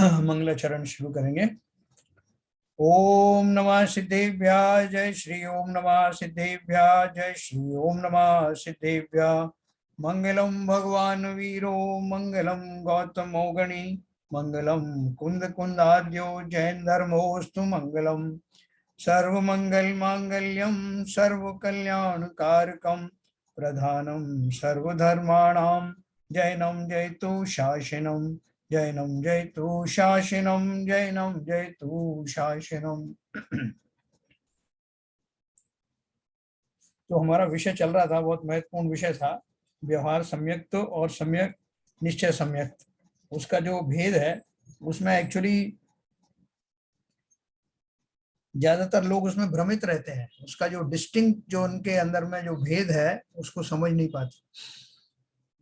मंगलाचरण शुरू करेंगे। ओम नमः सिद्धेभ्याः जय श्री ओम नमः सिद्धेभ्याः जय श्री ओम नमः सिद्धेभ्याः। मंगलम भगवान वीरो मंगलम गौतमो गणी मंगलम कुंद कुंदाद्यो जैन धर्मोस्तु मंगलम। सर्वमंगल मांगल्यम सर्व कल्याण कारकम प्रधानम सर्वधर्माणां जैनम जयतु शासनम जैनम जयतु शासनम जैनम जयतु शासनम। तो हमारा विषय चल रहा था, बहुत महत्वपूर्ण विषय था, व्यवहार सम्यक्त और सम्यक निश्चय सम्यक्त। उसका जो भेद है उसमें एक्चुअली ज्यादातर लोग उसमें भ्रमित रहते हैं। उसका जो डिस्टिंक्ट जो उनके अंदर में जो भेद है उसको समझ नहीं पाते।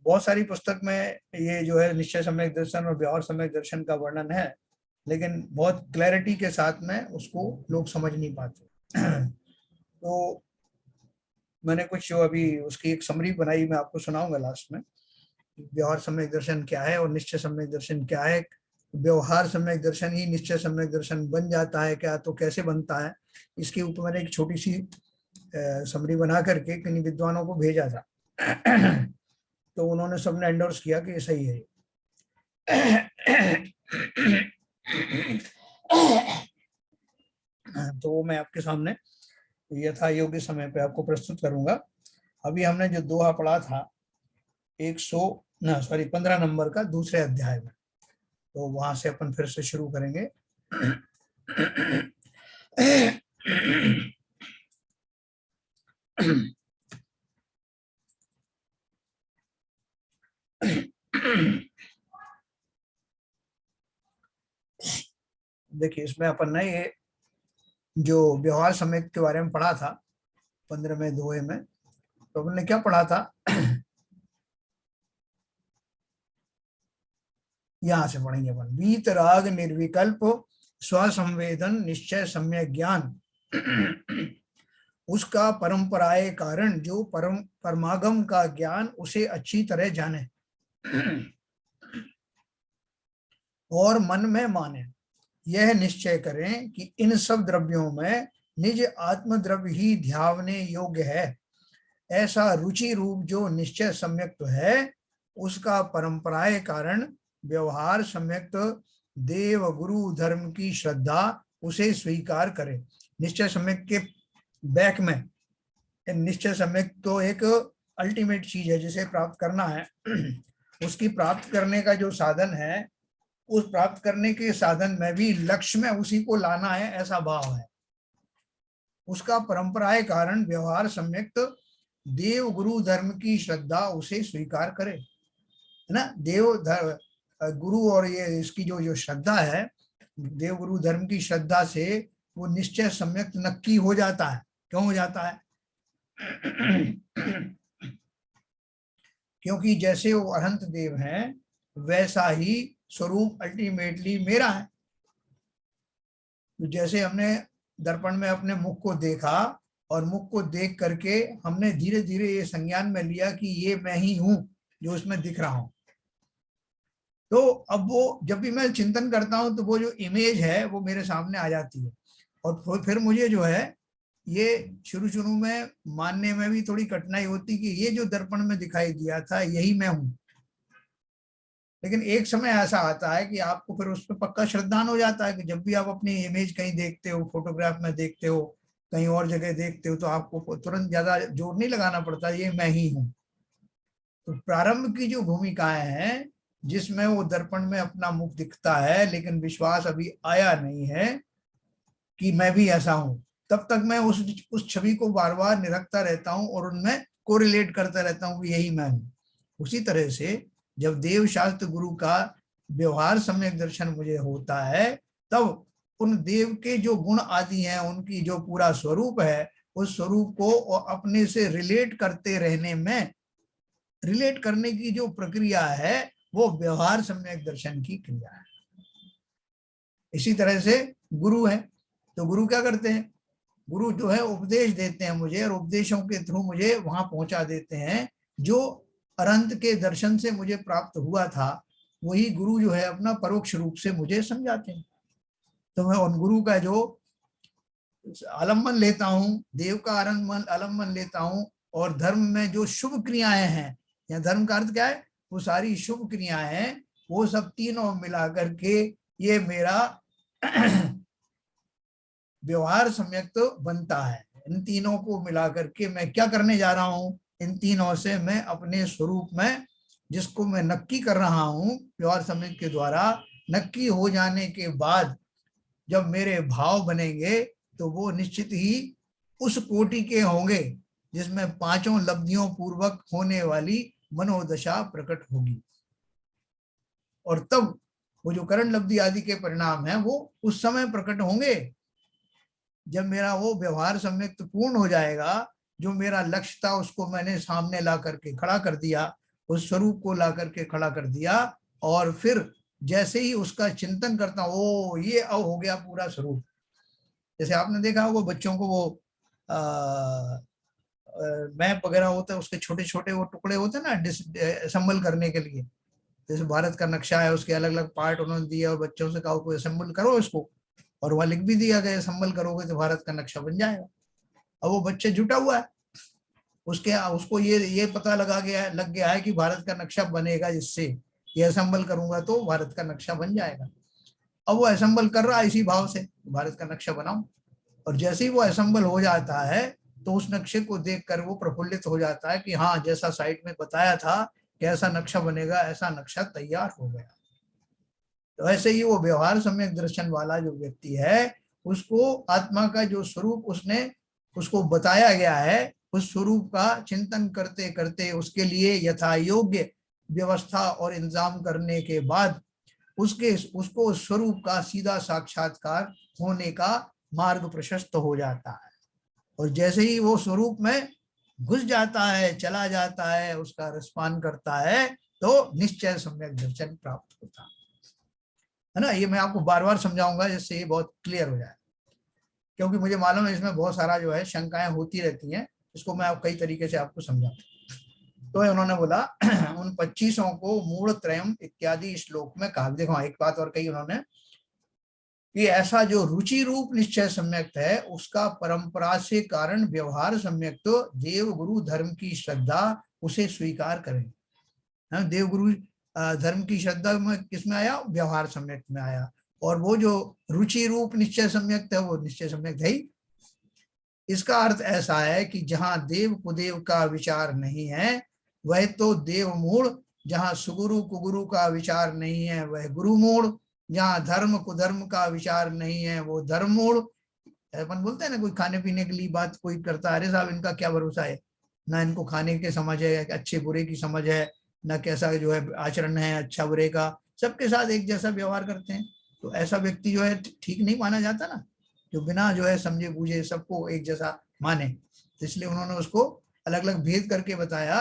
बहुत सारी पुस्तक में ये जो है निश्चय सम्यक दर्शन और व्यवहार सम्यक दर्शन का वर्णन है, लेकिन बहुत क्लैरिटी के साथ में उसको लोग समझ नहीं पाते। तो मैंने कुछ जो अभी उसकी एक समरी बनाई, मैं आपको सुनाऊंगा लास्ट में। व्यवहार सम्यक दर्शन क्या है और निश्चय सम्यक दर्शन क्या है, व्यवहार सम्यक दर्शन ही निश्चय सम्यक दर्शन बन जाता है क्या, तो कैसे बनता है, इसके ऊपर मैंने एक छोटी सी समरी बना करके किन्हीं विद्वानों को भेजा था। तो उन्होंने सबने एंडोर्स किया कि ये सही है। तो मैं आपके सामने यथा योग्य समय पे आपको प्रस्तुत करूंगा। अभी हमने जो दोहा पढ़ा था 15 नंबर का दूसरे अध्याय में, तो वहां से अपन फिर से शुरू करेंगे। देखिए, इसमें अपन ने ये जो व्यवहार सम्यक के बारे में पढ़ा था 15वें दोहे में, तो अपन ने क्या पढ़ा था? यहां से पढ़ेंगे अपन। वीतराग निर्विकल्प स्वसंवेदन निश्चय सम्यक ज्ञान उसका परंपराए कारण जो परमागम का ज्ञान उसे अच्छी तरह जाने और मन में माने। यह निश्चय करें कि इन सब द्रव्यों में निज आत्म द्रव्य ही ध्यावने योग्य है। ऐसा रुचि रूप जो निश्चय सम्यक्त है उसका परंपराए कारण व्यवहार सम्यक्त देव गुरु धर्म की श्रद्धा उसे स्वीकार करे। निश्चय सम्यक के बैक में निश्चय सम्यक तो एक अल्टीमेट चीज है जिसे प्राप्त करना है। उसकी प्राप्त करने का जो साधन है, उस प्राप्त करने के साधन में भी लक्ष्य में उसी को लाना है, ऐसा भाव है। उसका परंपराए कारण व्यवहार सम्यक्त देव गुरु धर्म की श्रद्धा उसे स्वीकार करे, है ना। गुरु और ये इसकी जो श्रद्धा है, देव गुरु धर्म की श्रद्धा से वो निश्चय सम्यक्त नक्की हो जाता है। क्यों हो जाता है? क्योंकि जैसे वो अनंत देव हैं वैसा ही स्वरूप अल्टीमेटली मेरा है। तो जैसे हमने दर्पण में अपने मुख को देखा और मुख को देख करके हमने धीरे धीरे ये संज्ञान में लिया कि ये मैं ही हूं जो उसमें दिख रहा हूं। तो अब वो जब भी मैं चिंतन करता हूं तो वो जो इमेज है वो मेरे सामने आ जाती है। और फिर मुझे जो है ये शुरू में मानने में भी थोड़ी कठिनाई होती कि ये जो दर्पण में दिखाई दिया था यही मैं हूं। लेकिन एक समय ऐसा आता है कि आपको फिर उस पर पक्का श्रद्धान हो जाता है कि जब भी आप अपनी इमेज कहीं देखते हो, फोटोग्राफ में देखते हो, कहीं और जगह देखते हो, तो आपको तुरंत ज्यादा जोर नहीं लगाना पड़ता, ये मैं ही हूँ। तो प्रारंभ की जो भूमिकाएं हैं जिसमें वो दर्पण में अपना मुख दिखता है लेकिन विश्वास अभी आया नहीं है कि मैं भी ऐसा हूं, तब तक मैं उस छवि को बार बार निरखता रहता हूं और उनमें कोरिलेट करता रहता हूं कि यही मैं हूं। उसी तरह से जब देव शास्त्र गुरु का व्यवहार सम्यक दर्शन मुझे होता है तब उन देव के जो गुण आदि हैं, उनकी जो पूरा स्वरूप है, उस स्वरूप को अपने से रिलेट करते रहने में, रिलेट करने की जो प्रक्रिया है वो व्यवहार सम्यक दर्शन की क्रिया है। इसी तरह से गुरु है, तो गुरु क्या करते हैं? गुरु जो है उपदेश देते हैं मुझे और उपदेशों के थ्रू मुझे वहां पहुंचा देते हैं जो अनंत के दर्शन से मुझे प्राप्त हुआ था। वही गुरु जो है अपना परोक्ष रूप से मुझे समझाते हैं। तो मैं उन गुरु का जो आलम्बन लेता हूँ, देव का आलम्बन लेता हूँ, और धर्म में जो शुभ क्रियाएं हैं, या धर्म का अर्थ क्या है, वो सारी शुभ क्रियाएं हैं, वो सब तीनों मिला करके ये मेरा व्यवहार सम्यक तो बनता है। इन तीनों को मिला करके मैं क्या करने जा रहा हूँ, इन तीनों से मैं अपने स्वरूप में जिसको मैं नक्की कर रहा हूँ व्यवहार सम्यक के द्वारा, नक्की हो जाने के बाद जब मेरे भाव बनेंगे तो वो निश्चित ही उस कोटि के होंगे जिसमें पांचों लब्धियों पूर्वक होने वाली मनोदशा प्रकट होगी। और तब वो जो करण लब्धि आदि के परिणाम हैं वो उस समय प्रकट होंगे जब मेरा वो व्यवहार सम्यक पूर्ण हो जाएगा। जो मेरा लक्ष्य था उसको मैंने सामने ला करके खड़ा कर दिया, उस स्वरूप को ला करके खड़ा कर दिया, और फिर जैसे ही उसका चिंतन करता हूँ, ओ ये अब हो गया पूरा स्वरूप। जैसे आपने देखा होगा बच्चों को वो मैप वगैरह होता है, उसके छोटे छोटे वो टुकड़े होते हैं ना असेंबल करने के लिए। जैसे भारत का नक्शा है, उसके अलग अलग पार्ट उन्होंने दिया और बच्चों से कहा कोई असेंबल करो इसको, और वहां लिख भी दिया गया असेंबल करोगे तो भारत का नक्शा बन जाएगा। अब वो बच्चे जुटा हुआ है, उसको ये पता लग गया है कि भारत का नक्शा बनेगा जिससे ये असेंबल करूंगा तो भारत का नक्शा बन जाएगा। अब वो असेंबल कर रहा है इसी भाव से भारत का नक्शा बनाऊं, और जैसे ही वो असेंबल हो जाता है तो उस नक्शे को देखकर वो प्रफुल्लित हो जाता है कि हाँ, जैसा साइट में बताया था कि ऐसा नक्शा बनेगा, ऐसा नक्शा तैयार हो गया। तो ऐसे ही वो व्यवहार सम्यक दर्शन वाला जो व्यक्ति है, उसको आत्मा का जो स्वरूप उसको बताया गया है, उस स्वरूप का चिंतन करते करते उसके लिए यथा योग्य व्यवस्था और इंतजाम करने के बाद उसको स्वरूप का सीधा साक्षात्कार होने का मार्ग प्रशस्त हो जाता है। और जैसे ही वो स्वरूप में घुस जाता है, चला जाता है, उसका रसपान करता है, तो निश्चय सम्यक दर्शन प्राप्त होता है ना। ये मैं आपको बार बार समझाऊंगा जिससे ये बहुत क्लियर हो जाए, क्योंकि मुझे मालूम है इसमें बहुत सारा जो है शंकाएं होती रहती हैं। इसको मैं कई तरीके से आपको समझाऊं। तो उन्होंने बोला उन 25 को मूल त्रयम इत्यादि श्लोक में कहा। देखो एक बात और कही उन्होंने कि ऐसा जो रुचि रूप निश्चय सम्यक है उसका परंपरा से कारण व्यवहार सम्यक तो देव गुरु धर्म की श्रद्धा उसे स्वीकार करें। देव गुरु धर्म की श्रद्धा में किसमें आया, व्यवहार सम्यक में आया। और वो जो रुचि रूप निश्चय सम्यक है वो निश्चय सम्यक है ही। इसका अर्थ ऐसा है कि जहां देव कुदेव का विचार नहीं है वह तो देव मूल, जहां सुगुरु कुगुरु का विचार नहीं है वह गुरु मूल, जहां धर्म कुधर्म का विचार नहीं है वो धर्म मूल। अपन बोलते हैं ना, कोई खाने पीने के लिए बात कोई करता है, अरे साहब इनका क्या भरोसा है, ना इनको खाने के समझ है, अच्छे बुरे की समझ है, ना कैसा जो है आचरण है अच्छा बुरे का, सबके साथ एक जैसा व्यवहार करते हैं। तो ऐसा व्यक्ति जो है ठीक नहीं माना जाता ना, जो बिना जो है समझे बूझे सबको एक जैसा माने। तो इसलिए उन्होंने उसको अलग अलग भेद करके बताया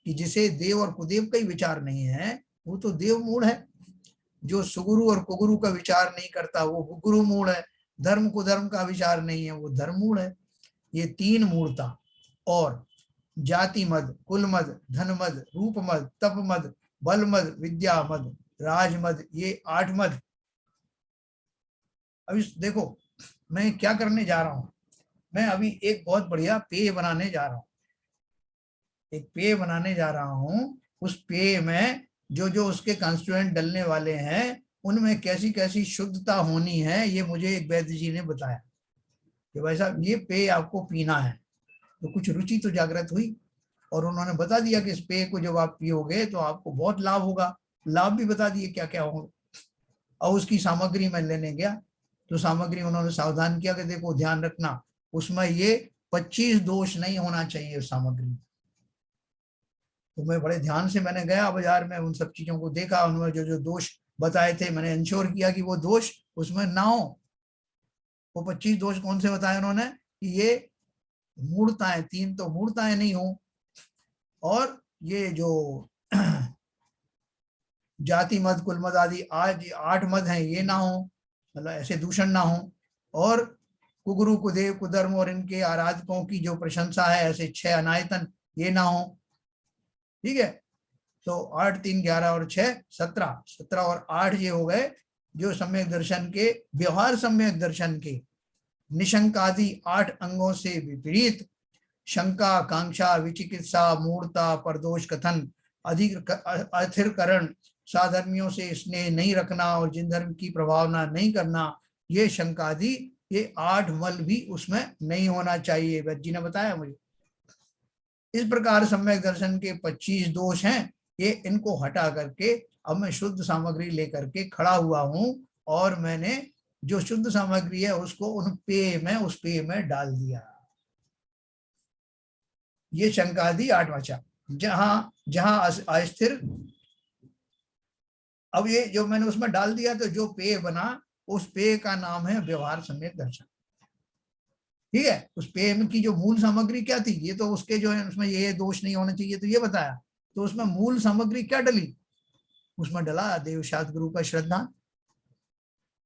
कि जिसे देव और कुदेव का ही विचार नहीं है वो तो देव मूल है, जो सुगुरु और कुगुरु का विचार नहीं करता वो गुरु मूल है, धर्म कुधर्म का विचार नहीं है वो धर्म मूल है। ये तीन मूलता, और जाति मद, कुल मद, धन मद, रूप मद, तप मद, बल मद, विद्या मद, राज मद, ये 8 मद। अभी देखो मैं क्या करने जा रहा हूं, मैं अभी एक बहुत बढ़िया पेय बनाने जा रहा हूं, एक पेय बनाने जा रहा हूं। उस पेय में जो जो उसके कंस्टिट्यूएंट डलने वाले हैं उनमें कैसी कैसी शुद्धता होनी है, ये मुझे एक वैद्य जी ने बताया कि भाई साहब ये पेय आपको पीना है। तो कुछ रुचि तो जागृत हुई, और उन्होंने बता दिया कि इस पेय को जब आप पियोगे तो आपको बहुत लाभ होगा। लाभ भी बता दिए क्या क्या होगा। और उसकी सामग्री मैं लेने गया तो सामग्री उन्होंने सावधान किया कि देखो ध्यान रखना उसमें ये 25 दोष नहीं होना चाहिए उस सामग्री। तो मैं बड़े ध्यान से मैंने गया बाजार में, उन सब चीजों को देखा, उन्होंने जो जो दोष बताए थे मैंने इंश्योर किया कि वो दोष उसमें ना हो। वो 25 दोष कौन से बताए उन्होंने कि ये मूर्ताएं, 3 तो मूर्ताएं नहीं हो, और ये जो जाति मद कुल मद आदि आज 8 मद हैं ये ना हो, मतलब ऐसे दूषण ना हो, और कुगुरु कुदेव कुधर्म और इनके आराधकों की जो प्रशंसा है ऐसे 6 अनायतन ये ना हो। ठीक है, तो 8 3 11 और 6 17, 17 और 8 ये हो गए जो सम्यक दर्शन के, व्यवहार सम्यक दर्शन के निशंकादि 8 अंगों से विपरीत शंका, कांक्षा, विचिकित्सा, मूढ़ता, परदोष कथन, अधिक अस्थिरकरण, साधर्मियों से स्नेह नहीं रखना और जिन धर्म की प्रभावना नहीं करना, ये शंकादि, ये 8 मल भी उसमें नहीं होना चाहिए। वैद्य जी ने बताया मुझे। इस प्रकार सम्यक दर्शन के 25 दोष हैं, ये इनको हटा करके अब मैं शुद्ध सामग्री लेकर के खड़ा हुआ हूं और मैंने जो शुद्ध सामग्री है उसको उन पेय में, उस पेय में डाल दिया। ये शंकादि 8 वाचा। जहां जहां अस्थिर, अब ये जो मैंने उसमें डाल दिया तो जो पेय बना उस पेय का नाम है व्यवहार सम्यक दर्शन। ठीक है, उस पेय की जो मूल सामग्री क्या थी, ये तो उसके जो है उसमें ये दोष नहीं होना चाहिए तो ये बताया, तो उसमें मूल सामग्री क्या डली, उसमें डला देवशास्त्र गुरु का श्रद्धान,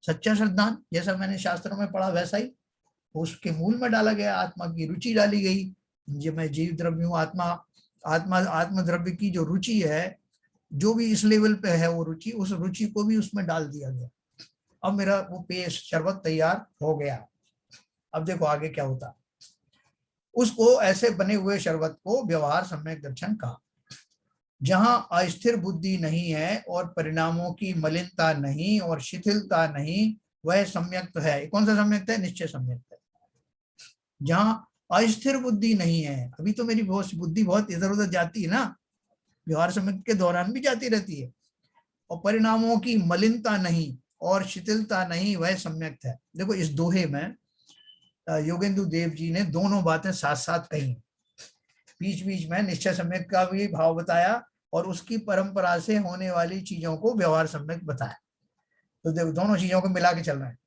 सच्चा श्रद्धान, जैसा मैंने शास्त्रों में पढ़ा वैसा ही उसके मूल में डाला गया। आत्मा की रुचि डाली गई, जो मैं जीव द्रव्य हूँ, आत्मा आत्मा आत्म द्रव्य की जो रुचि है, जो भी इस लेवल पे है वो रुचि, उस रुचि को भी उसमें डाल दिया गया। अब मेरा वो पेय शरबत तैयार हो गया। अब देखो आगे क्या होता। उसको ऐसे बने हुए शरबत को व्यवहार सम्यक दर्शन कहा। जहां अस्थिर बुद्धि नहीं है और परिणामों की मलिनता नहीं और शिथिलता नहीं, वह सम्यक्त है। कौन सा सम्यक्त है? निश्चय सम्यक्त है। जहां अस्थिर बुद्धि नहीं है, अभी तो मेरी बुद्धि बहुत इधर उधर जाती है ना, व्यवहार सम्यक्त के दौरान भी जाती रहती है, और परिणामों की मलिनता नहीं और शिथिलता नहीं, वह सम्यक्त है। देखो इस दोहे में योगेंदु देव जी ने दोनों बातें साथ साथ कही, बीच बीच में निश्चय सम्यक का भी भाव बताया और उसकी परंपरा से होने वाली चीजों को व्यवहार सम्यक बताया। तो देखो दोनों चीजों को मिला के चल रहे हैं,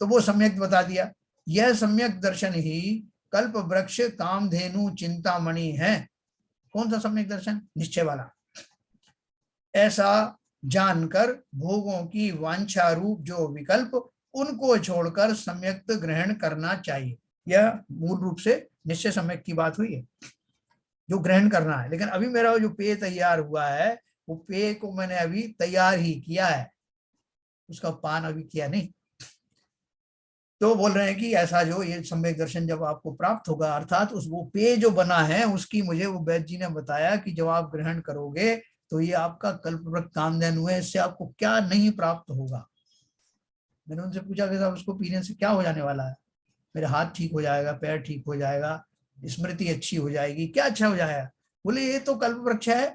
तो वो सम्यक बता दिया। यह सम्यक दर्शन ही कल्प वृक्ष, कामधेनु, चिंतामणि है। कौन सा सम्यक दर्शन? निश्चय वाला। ऐसा जानकर भोगों की वांछा रूप जो विकल्प, उनको छोड़कर सम्यक ग्रहण करना चाहिए। यह मूल रूप से निश्चय सम्यक की बात हुई है, जो ग्रहण करना है। लेकिन अभी मेरा जो पेय तैयार हुआ है, वो पेय को मैंने अभी तैयार ही किया है, उसका पान अभी किया नहीं। तो बोल रहे हैं कि ऐसा जो ये सम्यक दर्शन जब आपको प्राप्त होगा, अर्थात उस वो पेय जो बना है उसकी, मुझे वो वैद्य जी ने बताया कि जब आप ग्रहण करोगे तो ये आपका कल्पवृक्ष कामधेनु है, इससे आपको क्या नहीं प्राप्त होगा। मैंने उनसे पूछा कि साहब उसको पीने से क्या हो जाने वाला है? मेरे हाथ ठीक हो जाएगा, पैर ठीक हो जाएगा, स्मृति अच्छी हो जाएगी, क्या अच्छा हो जाएगा? बोले ये तो कल्पवृक्ष है,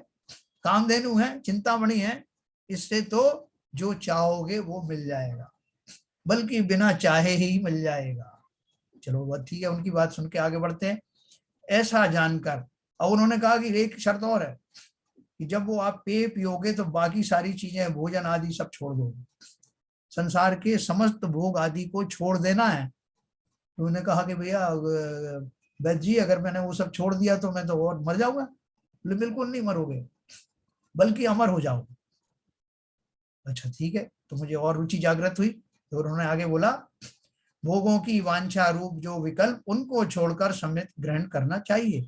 कामधेनु है, चिंतामणि है, इससे तो जो चाहोगे वो मिल जाएगा, बल्कि बिना चाहे ही मिल जाएगा। चलो बात ठीक है, उनकी बात सुन के आगे बढ़ते हैं। ऐसा जानकर, और उन्होंने कहा कि एक शर्त और है कि जब वो आप पेय पियोगे तो बाकी सारी चीजें, भोजन आदि सब छोड़ दोगे, संसार के समस्त भोग आदि को छोड़ देना है। तो उन्होंने कहा कि भैया वैद्य जी अगर मैंने वो सब छोड़ दिया तो मैं तो और मर जाऊंगा। बोले बिल्कुल नहीं मरोगे, बल्कि अमर हो जाओगे। अच्छा ठीक है, तो मुझे और रुचि जागृत हुई। तो उन्होंने आगे बोला, भोगों की वांछा रूप जो विकल्प, उनको छोड़कर सम्यक ग्रहण करना चाहिए।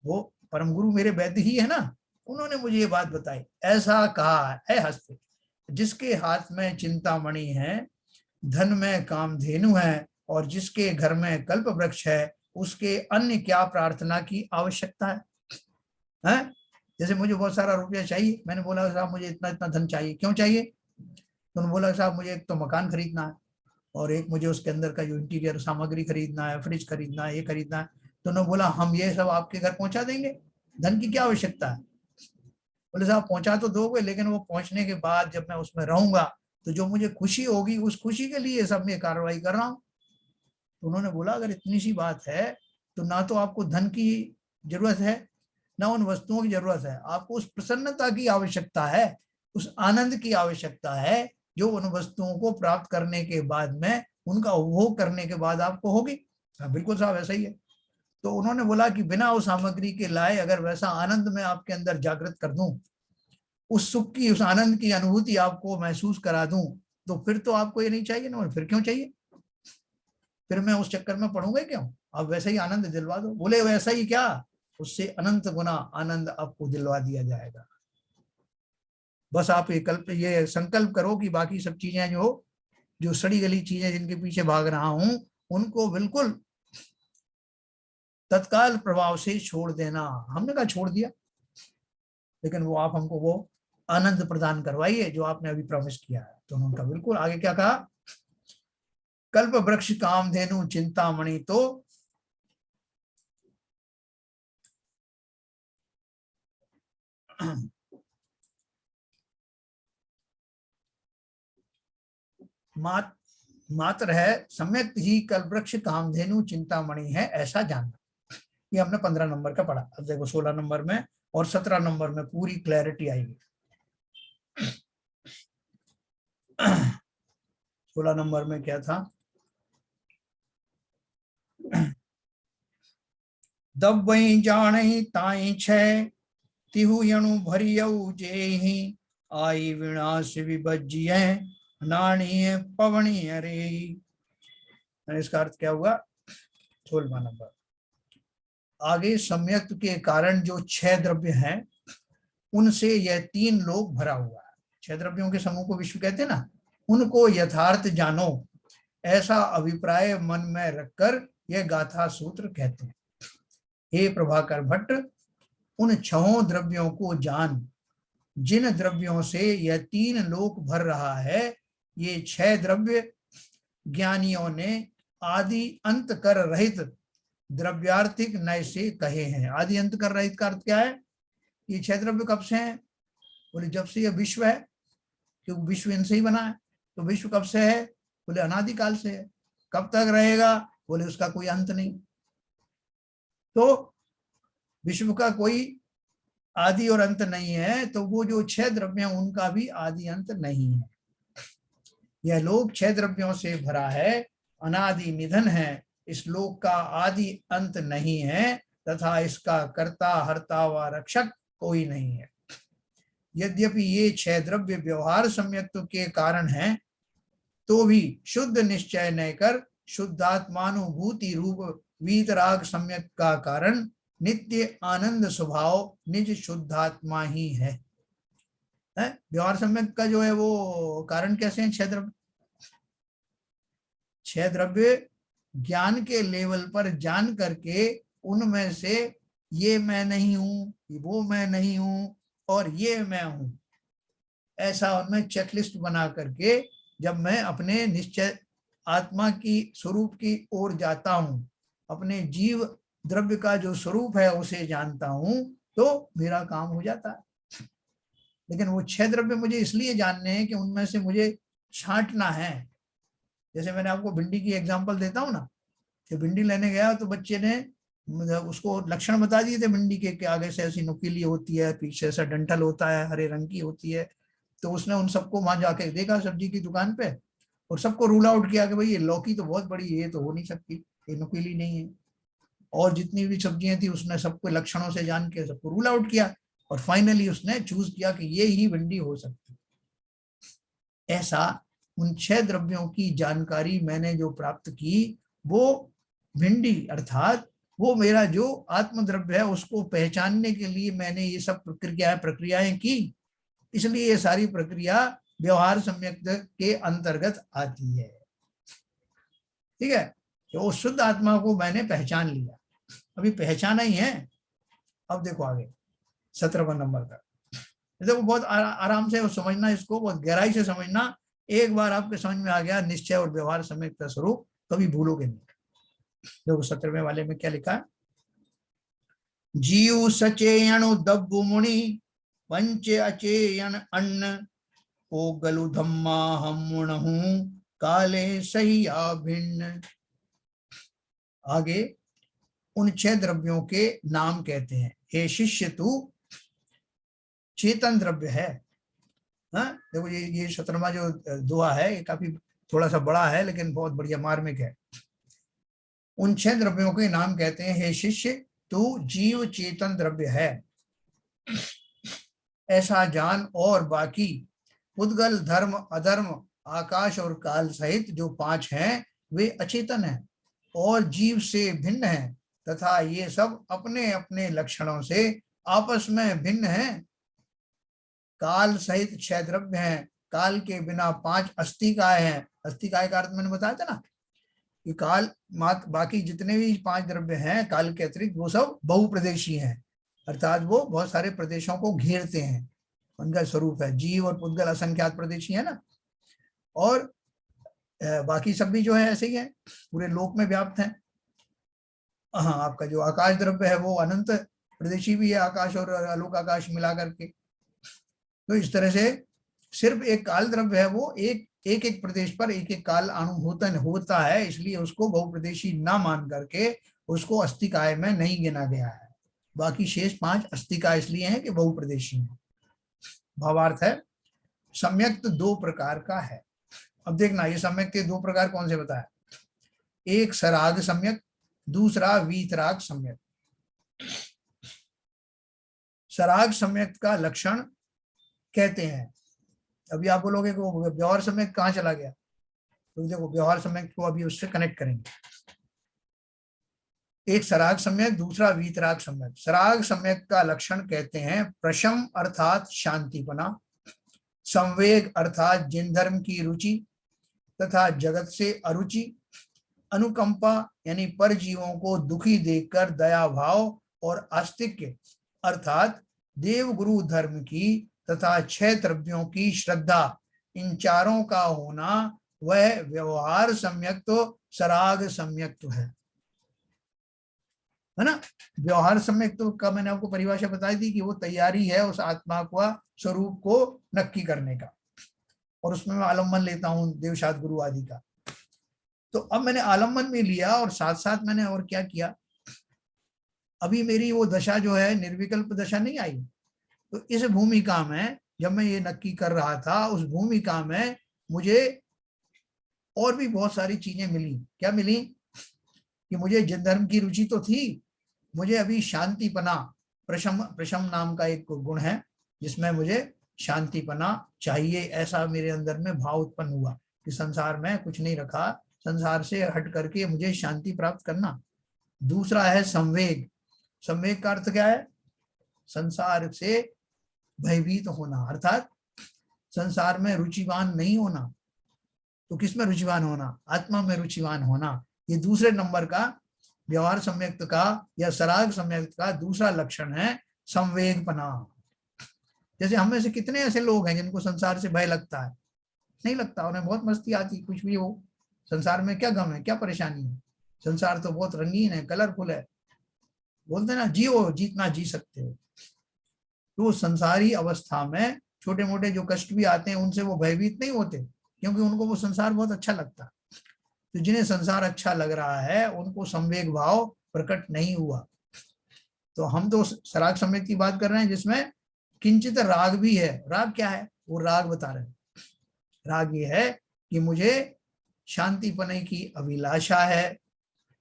वो परम गुरु मेरे वैद्य ही है ना, उन्होंने मुझे ये बात बताई। ऐसा कहा है हस्ते, जिसके हाथ में चिंतामणि है, धन में कामधेनु है, और जिसके घर में कल्प वृक्ष है, उसके अन्य क्या प्रार्थना की आवश्यकता है? जैसे मुझे बहुत सारा रुपया चाहिए, मैंने बोला साहब मुझे इतना इतना धन चाहिए, क्यों चाहिए? तो उन्होंने बोला साहब मुझे एक तो मकान खरीदना है, और एक मुझे उसके अंदर का जो इंटीरियर सामग्री खरीदना है, फ्रिज खरीदना है, ये खरीदना है। तो उन्होंने बोला हम ये सब आपके घर पहुंचा देंगे, धन की क्या आवश्यकता है? बोले साहब पहुंचा तो दोगे, लेकिन वो पहुंचने के बाद जब मैं उसमें रहूंगा तो जो मुझे खुशी होगी, उस खुशी के लिए सब मैं कार्रवाई कर रहा हूँ। तो उन्होंने बोला अगर इतनी सी बात है तो ना तो आपको धन की जरूरत है, ना उन वस्तुओं की जरूरत है, आपको उस प्रसन्नता की आवश्यकता है, उस आनंद की आवश्यकता है जो उन वस्तुओं को प्राप्त करने के बाद में, उनका उपभोग करने के बाद आपको होगी। बिल्कुल साहब ऐसा ही है। तो उन्होंने बोला कि बिना उस सामग्री के लाए अगर वैसा आनंद मैं आपके अंदर जागृत कर दूं, उस सुख की, उस आनंद की अनुभूति आपको महसूस करा दूं, तो फिर तो आपको ये नहीं चाहिए ना, फिर क्यों चाहिए? फिर मैं उस चक्कर में पढ़ूंगा क्यों? आप वैसा ही आनंद दिलवा दो। बोले वैसा ही क्या, उससे अनंत गुना आनंद आपको दिलवा दिया जाएगा। बस आप ये संकल्प करो कि बाकी सब चीजें जो सड़ी गली चीजें जिनके पीछे भाग रहा हूं उनको बिल्कुल तत्काल प्रभाव से छोड़ देना। हमने कहा छोड़ दिया, लेकिन वो आप हमको वो आनंद प्रदान करवाइए जो आपने अभी प्रॉमिस किया है। तो उन्होंने कहा बिल्कुल। आगे क्या कहा, कल्प वृक्ष कामधेनु चिंतामणि तो मात्र है, सम्यक ही कल्प वृक्ष कामधेनु चिंतामणि है ऐसा जानना। ये हमने 15 नंबर का पढ़ा। अब देखो 16 नंबर में और 17 नंबर में पूरी क्लैरिटी आएगी। 16 नंबर में क्या था, दब वही जाने ताई छे तिहु यणु भरियऊ जेहि आई विनाश विभज्य नाणीय पवनी अरे। इसका अर्थ क्या हुआ, 16वां नंबर। आगे सम्यक के कारण जो 6 द्रव्य हैं उनसे यह 3 लोक भरा हुआ है। 6 द्रव्यों के समूह को विश्व कहते हैं ना, उनको यथार्थ जानो ऐसा अभिप्राय मन में रखकर यह गाथा सूत्र कहते हैं। हे प्रभाकर भट्ट, उन 6 द्रव्यों को जान जिन द्रव्यों से यह 3 लोक भर रहा है। ये 6 द्रव्य ज्ञानियों ने आदि अंत कर रहित द्रव्यार्थिक नय से कहे हैं। आदि अंत कर रहित का अर्थ क्या है, ये 6 द्रव्य कब से हैं, बोले जब से यह विश्व है, क्योंकि विश्व इनसे ही बना है। तो विश्व कब से है, बोले अनादिकाल से है। कब तक रहेगा, बोले उसका कोई अंत नहीं। तो विश्व का कोई आदि और अंत नहीं है, तो वो जो 6 द्रव्य हैं उनका भी आदि अंत नहीं है। यह लोक 6 द्रव्यों से भरा है, अनादि निधन है। इस लोक का आदि अंत नहीं है तथा इसका कर्ता हर्ता व रक्षक कोई नहीं है। यद्यपि ये 6 द्रव्य व्यवहार सम्यक्त्व के कारण हैं, तो भी शुद्ध निश्चय न कर शुद्धात्मानुभूति रूप वीतराग सम्यक का कारण नित्य आनंद स्वभाव निज शुद्धात्मा ही है। व्यवहार सम्यक का जो है वो कारण कैसे हैं, 6 द्रव्य। 6 द्रव्य ज्ञान के लेवल पर जान करके उनमें से ये मैं नहीं हूं, वो मैं नहीं हूं और ये मैं हूं, ऐसा उनमें चेकलिस्ट बना करके जब मैं अपने निश्चय आत्मा की स्वरूप की ओर जाता हूं, अपने जीव द्रव्य का जो स्वरूप है उसे जानता हूं, तो मेरा काम हो जाता है। लेकिन वो 6 द्रव्य मुझे इसलिए जानने हैं कि उनमें से मुझे छांटना है। जैसे मैंने आपको भिंडी की एग्जांपल देता हूं ना, कि भिंडी लेने गया तो बच्चे ने उसको लक्षण बता दिए थे भिंडी के आगे से ऐसी नुकीली होती है, पीछे ऐसा डंठल होता है, हरे रंग की होती है। तो उसने उन सबको वहां जाके देखा सब्जी की दुकान पे और सबको रूल आउट किया कि भाई ये लौकी तो बहुत बड़ी है, ये तो हो नहीं सकती, ये नुकीली नहीं है। और जितनी भी सब्जियां थी उसने सबको लक्षणों से जान के सबको रूल आउट किया और फाइनली उसने चूज किया कि ये ही भिंडी हो सकती। ऐसा उन 6 द्रव्यों की जानकारी मैंने जो प्राप्त की, वो भिंडी अर्थात वो मेरा जो आत्म द्रव्य है उसको पहचानने के लिए मैंने ये सब प्रक्रियाएं की। इसलिए ये सारी प्रक्रिया व्यवहार सम्यक के अंतर्गत आती है। ठीक है, तो उस शुद्ध आत्मा को मैंने पहचान लिया, अभी पहचाना ही है। अब देखो आगे 17वां नंबर का, देखो बहुत आराम से समझना, इसको बहुत गहराई से समझना। एक बार आपके समझ में आ गया निश्चय और व्यवहार सम्यक का स्वरूप, कभी भूलोगे नहीं। देखो 17वें वाले में क्या लिखा है, जीव सचेयणु दब्बु मुनि पंच अचेयन अन्न ओ गलु धम्मा हम मुणहु काले सही भिन्न। आगे उन 6 द्रव्यों के नाम कहते हैं। हे शिष्य, तू चेतन द्रव्य है। हाँ देखो ये 17वां जो दुआ है ये काफी थोड़ा सा बड़ा है लेकिन बहुत बढ़िया मार्मिक है। उन 6 द्रव्यों के नाम कहते हैं, हे शिष्य तू जीव चेतन द्रव्य है ऐसा जान, और बाकी उद्गल धर्म अधर्म आकाश और काल सहित जो 5 हैं वे अचेतन हैं और जीव से भिन्न हैं तथा ये सब अपने अपने लक्षणों से आपस में भिन्न हैं। काल सहित 6 द्रव्य हैं, काल के बिना 5 अस्तिकाय हैं। अस्तिकाय का अर्थ मैंने बताया था ना कि काल बाकी जितने भी 5 द्रव्य हैं काल के अतिरिक्त वो सब बहुप्रदेशी हैं, अर्थात वो बहुत सारे प्रदेशों को घेरते हैं, उनका स्वरूप है। जीव और पुद्गल असंख्यात प्रदेशी है ना, और बाकी सब भी जो है ऐसे ही है, पूरे लोक में व्याप्त है। हाँ, आपका जो आकाश द्रव्य है वो अनंत प्रदेशी भी है, आकाश और आलोक आकाश मिला करके। तो इस तरह से सिर्फ एक काल द्रव्य है, वो एक एक प्रदेश पर एक एक काल अणु होता है, इसलिए उसको बहुप्रदेशी ना मान करके उसको अस्तिकाय में नहीं गिना गया है। बाकी शेष 5 अस्तिकाय इसलिए हैं कि बहुप्रदेशी हैं। भावार्थ है सम्यक्त 2 प्रकार का है। अब देखना ये सम्यक के 2 प्रकार कौन से बताया, एक सराग सम्यक, दूसरा वीतराग सम्यक। सराग सम्यक का लक्षण कहते हैं, अभी आप बोलोगे कि वो व्यवहार सम्यक कहाँ चला गया, तो देखो व्यवहार सम्यक को अभी उससे कनेक्ट करेंगे। एक सराग सम्यक, दूसरा वीतराग सम्यक। सराग सम्यक का लक्षण कहते हैं प्रशम अर्थात शांतिपना, संवेग अर्थात जिन धर्म की रुचि तथा जगत से अरुचि, अनुकंपा यानी पर जीवों को दुखी देखकर दया भाव और आस्तिक्य अर्थात देव गुरु धर्म की तथा 6 द्रव्यों की श्रद्धा, इन चारों का होना वह व्यवहार सम्यक तो सराग सम्यक तो है ना। व्यवहार सम्यक तो का मैंने आपको परिभाषा बताई थी कि वो तैयारी है उस आत्मा का स्वरूप को नक्की करने का, और उसमें मैं आलम्बन लेता हूं देवशाद गुरु आदि का। तो अब मैंने आलम्बन भी लिया और साथ साथ मैंने और क्या किया, अभी मेरी वो दशा जो है निर्विकल्प दशा नहीं आई, तो इस भूमिका में जब मैं ये नक्की कर रहा था, उस भूमिका में मुझे और भी बहुत सारी चीजें मिली। क्या मिली कि मुझे जिन धर्म की रुचि तो थी, मुझे अभी शांतिपना, प्रशम नाम का एक गुण है जिसमें मुझे शांतिपना चाहिए, ऐसा मेरे अंदर में भाव उत्पन्न हुआ कि संसार में कुछ नहीं रखा, संसार से हट करके मुझे शांति प्राप्त करना। दूसरा है संवेग। संवेग का अर्थ क्या है, संसार से भयभीत होना, अर्थात संसार में रुचिवान नहीं होना। तो किस में रुचिवान होना, आत्मा में रुचिवान होना। ये दूसरे नंबर का व्यवहार सम्यक्त का या सराग सम्यक्त का दूसरा लक्षण है संवेगपना। जैसे हम में से कितने ऐसे लोग हैं जिनको संसार से भय लगता है, नहीं लगता, उन्हें बहुत मस्ती आती, कुछ भी हो, संसार में क्या गम है, क्या परेशानी है, संसार तो बहुत रंगीन है, कलरफुल है, बोलते ना जियो जितना जी सकते हो। तो संसारी अवस्था में छोटे मोटे जो कष्ट भी आते हैं उनसे वो भयभीत नहीं होते, क्योंकि उनको वो संसार बहुत अच्छा लगता है। तो जिन्हें संसार अच्छा लग रहा है उनको संवेग भाव प्रकट नहीं हुआ। तो हम तो सराग सम्यक की बात कर रहे हैं जिसमें किंचित राग भी है। राग क्या है, वो राग बता रहे हैं। राग ये है कि मुझे शांति पाने की अभिलाषा है,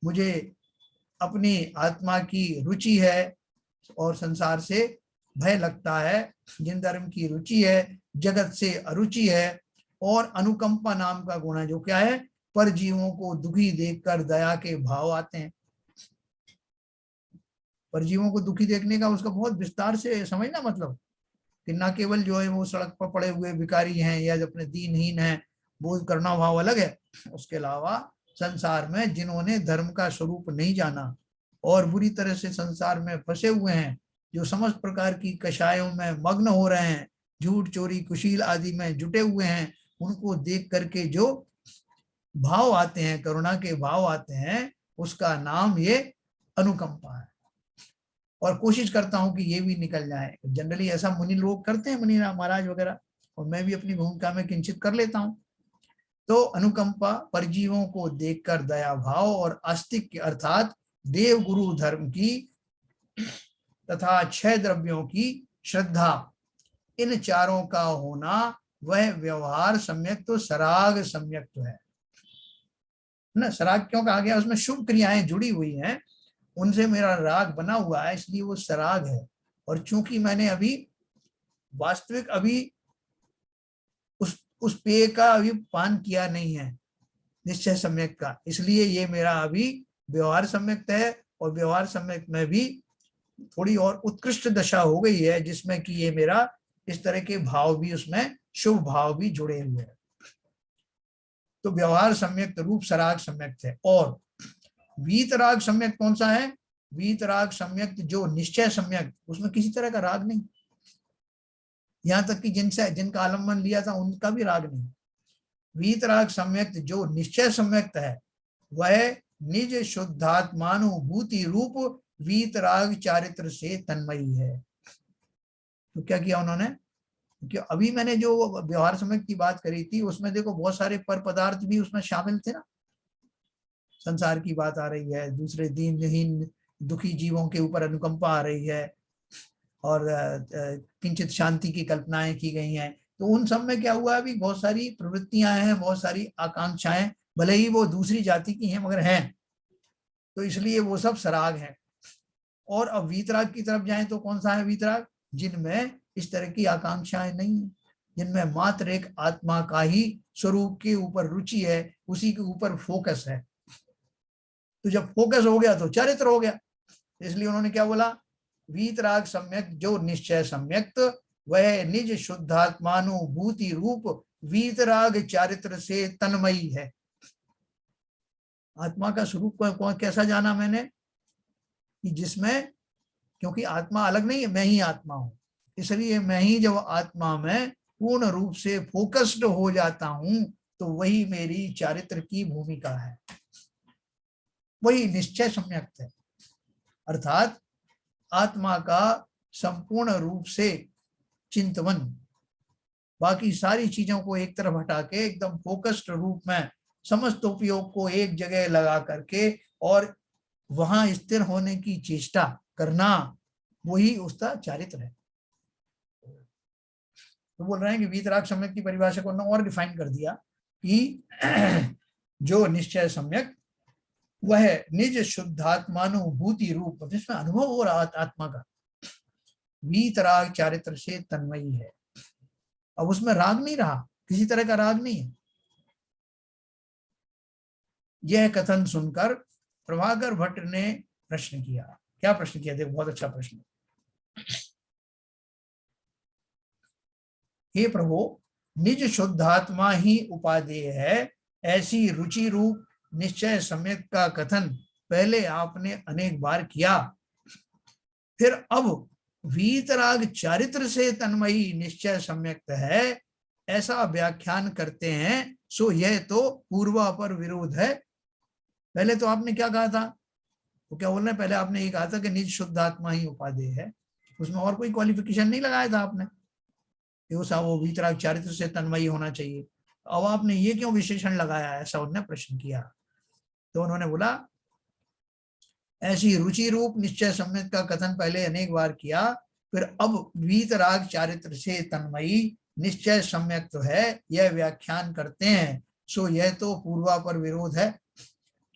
मुझे अपनी आत्मा की रुचि है और संसार से भय लगता है, जिन धर्म की रुचि है, जगत से अरुचि है, और अनुकंपा नाम का गुण है जो क्या है, पर जीवों को दुखी देखकर दया के भाव आते हैं। पर जीवों को दुखी देखने का उसका बहुत विस्तार से समझना मतलब कि ना केवल जो है वो सड़क पर पड़े हुए भिखारी हैं या जो अपने दीनहीन हैं वो करना भाव अलग है, उसके अलावा संसार में जिन्होंने धर्म का स्वरूप नहीं जाना और बुरी तरह से संसार में फंसे हुए हैं, जो समस्त प्रकार की कषायों में मग्न हो रहे हैं, झूठ चोरी कुशील आदि में जुटे हुए हैं, उनको देख करके जो भाव आते हैं, करुणा के भाव आते हैं, उसका नाम ये अनुकंपा है। और कोशिश करता हूं कि ये भी निकल जाए। जनरली ऐसा मुनि लोग करते हैं, मुनि महाराज वगैरह, और मैं भी अपनी भूमिका में किंचित कर लेता हूं। तो अनुकंपा, परजीवों को देखकर दया भाव और आस्तिक्य अर्थात देव गुरु धर्म की तथा 6 द्रव्यों की श्रद्धा, इन चारों का होना वह व्यवहार सम्यक तो सराग सम्यक तो है ना। सराग क्यों कहा गया, उसमें शुभ क्रियाएं जुड़ी हुई हैं, उनसे मेरा राग बना हुआ है, इसलिए वो सराग है। और चूंकि मैंने अभी वास्तविक अभी उस पेय का अभी पान किया नहीं है निश्चय सम्यक का, इसलिए ये मेरा अभी व्यवहार सम्यक है। और व्यवहार सम्यक में भी थोड़ी और उत्कृष्ट दशा हो गई है जिसमें कि ये मेरा इस तरह के भाव भी उसमें, शुभ भाव भी जुड़े हुए हैं। तो व्यवहार सम्यक्त, रूप सराग सम्यक्त है। और वीतराग सम्यक्त कौन सा है? वीतराग सम्यक्त जो निश्चय सम्यक्त, उसमें किसी तरह का राग नहीं, यहां तक कि जिनका आलम्बन लिया था उनका भी राग नहीं। वीतराग सम्यक्त जो निश्चय सम्यक्त है वह निज शुद्धात्मानुभूति रूप वीतराग चारित्र से तन्मयी है। तो क्या किया उन्होंने? क्योंकि अभी मैंने जो व्यवहार सम्यक्त की बात करी थी उसमें देखो बहुत सारे पर पदार्थ भी उसमें शामिल थे ना, संसार की बात आ रही है, दूसरे दीनहीन दुखी जीवों के ऊपर अनुकंपा आ रही है, और किंचित शांति की कल्पनाएं की गई हैं। तो उन सब में क्या हुआ, अभी बहुत सारी प्रवृत्तियां हैं, बहुत सारी आकांक्षाएं, भले ही वो दूसरी जाति की हैं मगर हैं, तो इसलिए वो सब सराग हैं। और अब वीतराग की तरफ जाएं तो कौन सा है वीतराग? जिनमें इस तरह की आकांक्षाएं नहीं है, जिनमें मात्र एक आत्मा का ही स्वरूप के ऊपर रुचि है, उसी के ऊपर फोकस है। तो जब फोकस हो गया तो चरित्र हो गया। इसलिए उन्होंने क्या बोला? वीतराग सम्यक जो निश्चय सम्यक्त वह निज शुद्धात्मानुभूति रूप वीतराग चारित्र से तन्मयी है। आत्मा का स्वरूप को कैसा जाना मैंने? कि जिसमें, क्योंकि आत्मा अलग नहीं है, मैं ही आत्मा हूं, इसलिए मैं ही जब आत्मा में पूर्ण रूप से फोकस्ड हो जाता हूं तो वही मेरी चारित्र की भूमिका है, वही निश्चय सम्यक्त है। अर्थात आत्मा का संपूर्ण रूप से चिंतवन, बाकी सारी चीजों को एक तरफ हटा के एकदम फोकस्ड रूप में समस्त उपयोग को एक जगह लगा करके और वहां स्थिर होने की चेष्टा करना, वही उसका चारित्र है। तो बोल रहे हैं कि वीतराग सम्यक की परिभाषा को उन्होंने और डिफाइन कर दिया कि जो निश्चय सम्यक वह निज शुद्धात्मानुभूति रूप, जिसमें अनुभव हो रहा आत्मा का, वीतराग चारित्र से तन्मयी है। अब उसमें राग नहीं रहा, किसी तरह का राग नहीं है। यह कथन सुनकर प्रभाकर भट्ट ने प्रश्न किया। क्या प्रश्न किया? देखो बहुत अच्छा प्रश्न। हे प्रभु, निज शुद्धात्मा ही उपादेय है, ऐसी रुचि रूप निश्चय सम्यक का कथन पहले आपने अनेक बार किया, फिर अब वीतराग चारित्र से तन्मयी निश्चय सम्यक्त है ऐसा व्याख्यान करते हैं, सो यह तो पूर्वापर विरोध है। पहले तो आपने क्या कहा था? तो क्या बोल रहे हैं? पहले आपने ये कहा था कि निज शुद्धात्मा ही उपादेय है, उसमें और कोई क्वालिफिकेशन नहीं लगाया था आपने, वो वीतराग चारित्र से तन्मयी होना चाहिए। अब आपने ये क्यों विशेषण लगाया? ऐसा उन्होंने प्रश्न किया। तो उन्होंने बोला ऐसी रुचि रूप निश्चय सम्यक का कथन पहले अनेक बार किया, फिर अब वीतराग चारित्र से तन्मयी निश्चय सम्यक तो है यह व्याख्यान करते हैं, सो यह तो पूर्वापर विरोध है,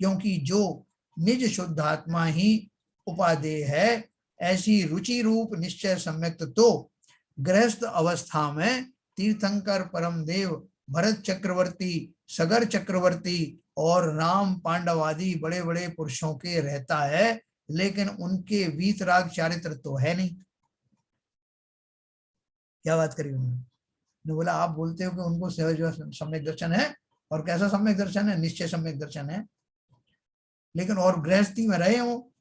क्योंकि जो निज शुद्धात्मा ही उपादेय है ऐसी रुचि रूप निश्चय सम्यक तो गृहस्थ अवस्था में तीर्थंकर परम देव भरत चक्रवर्ती, सगर चक्रवर्ती और राम पांडव आदि बड़े बड़े पुरुषों के रहता है, लेकिन उनके वीतराग चारित्र तो है नहीं। क्या बात करी उन्होंने? बोला आप बोलते हो कि उनको जो सम्यक दर्शन है, और कैसा सम्यक दर्शन है? निश्चय सम्यक दर्शन है, लेकिन और गृहस्थी में रहे हो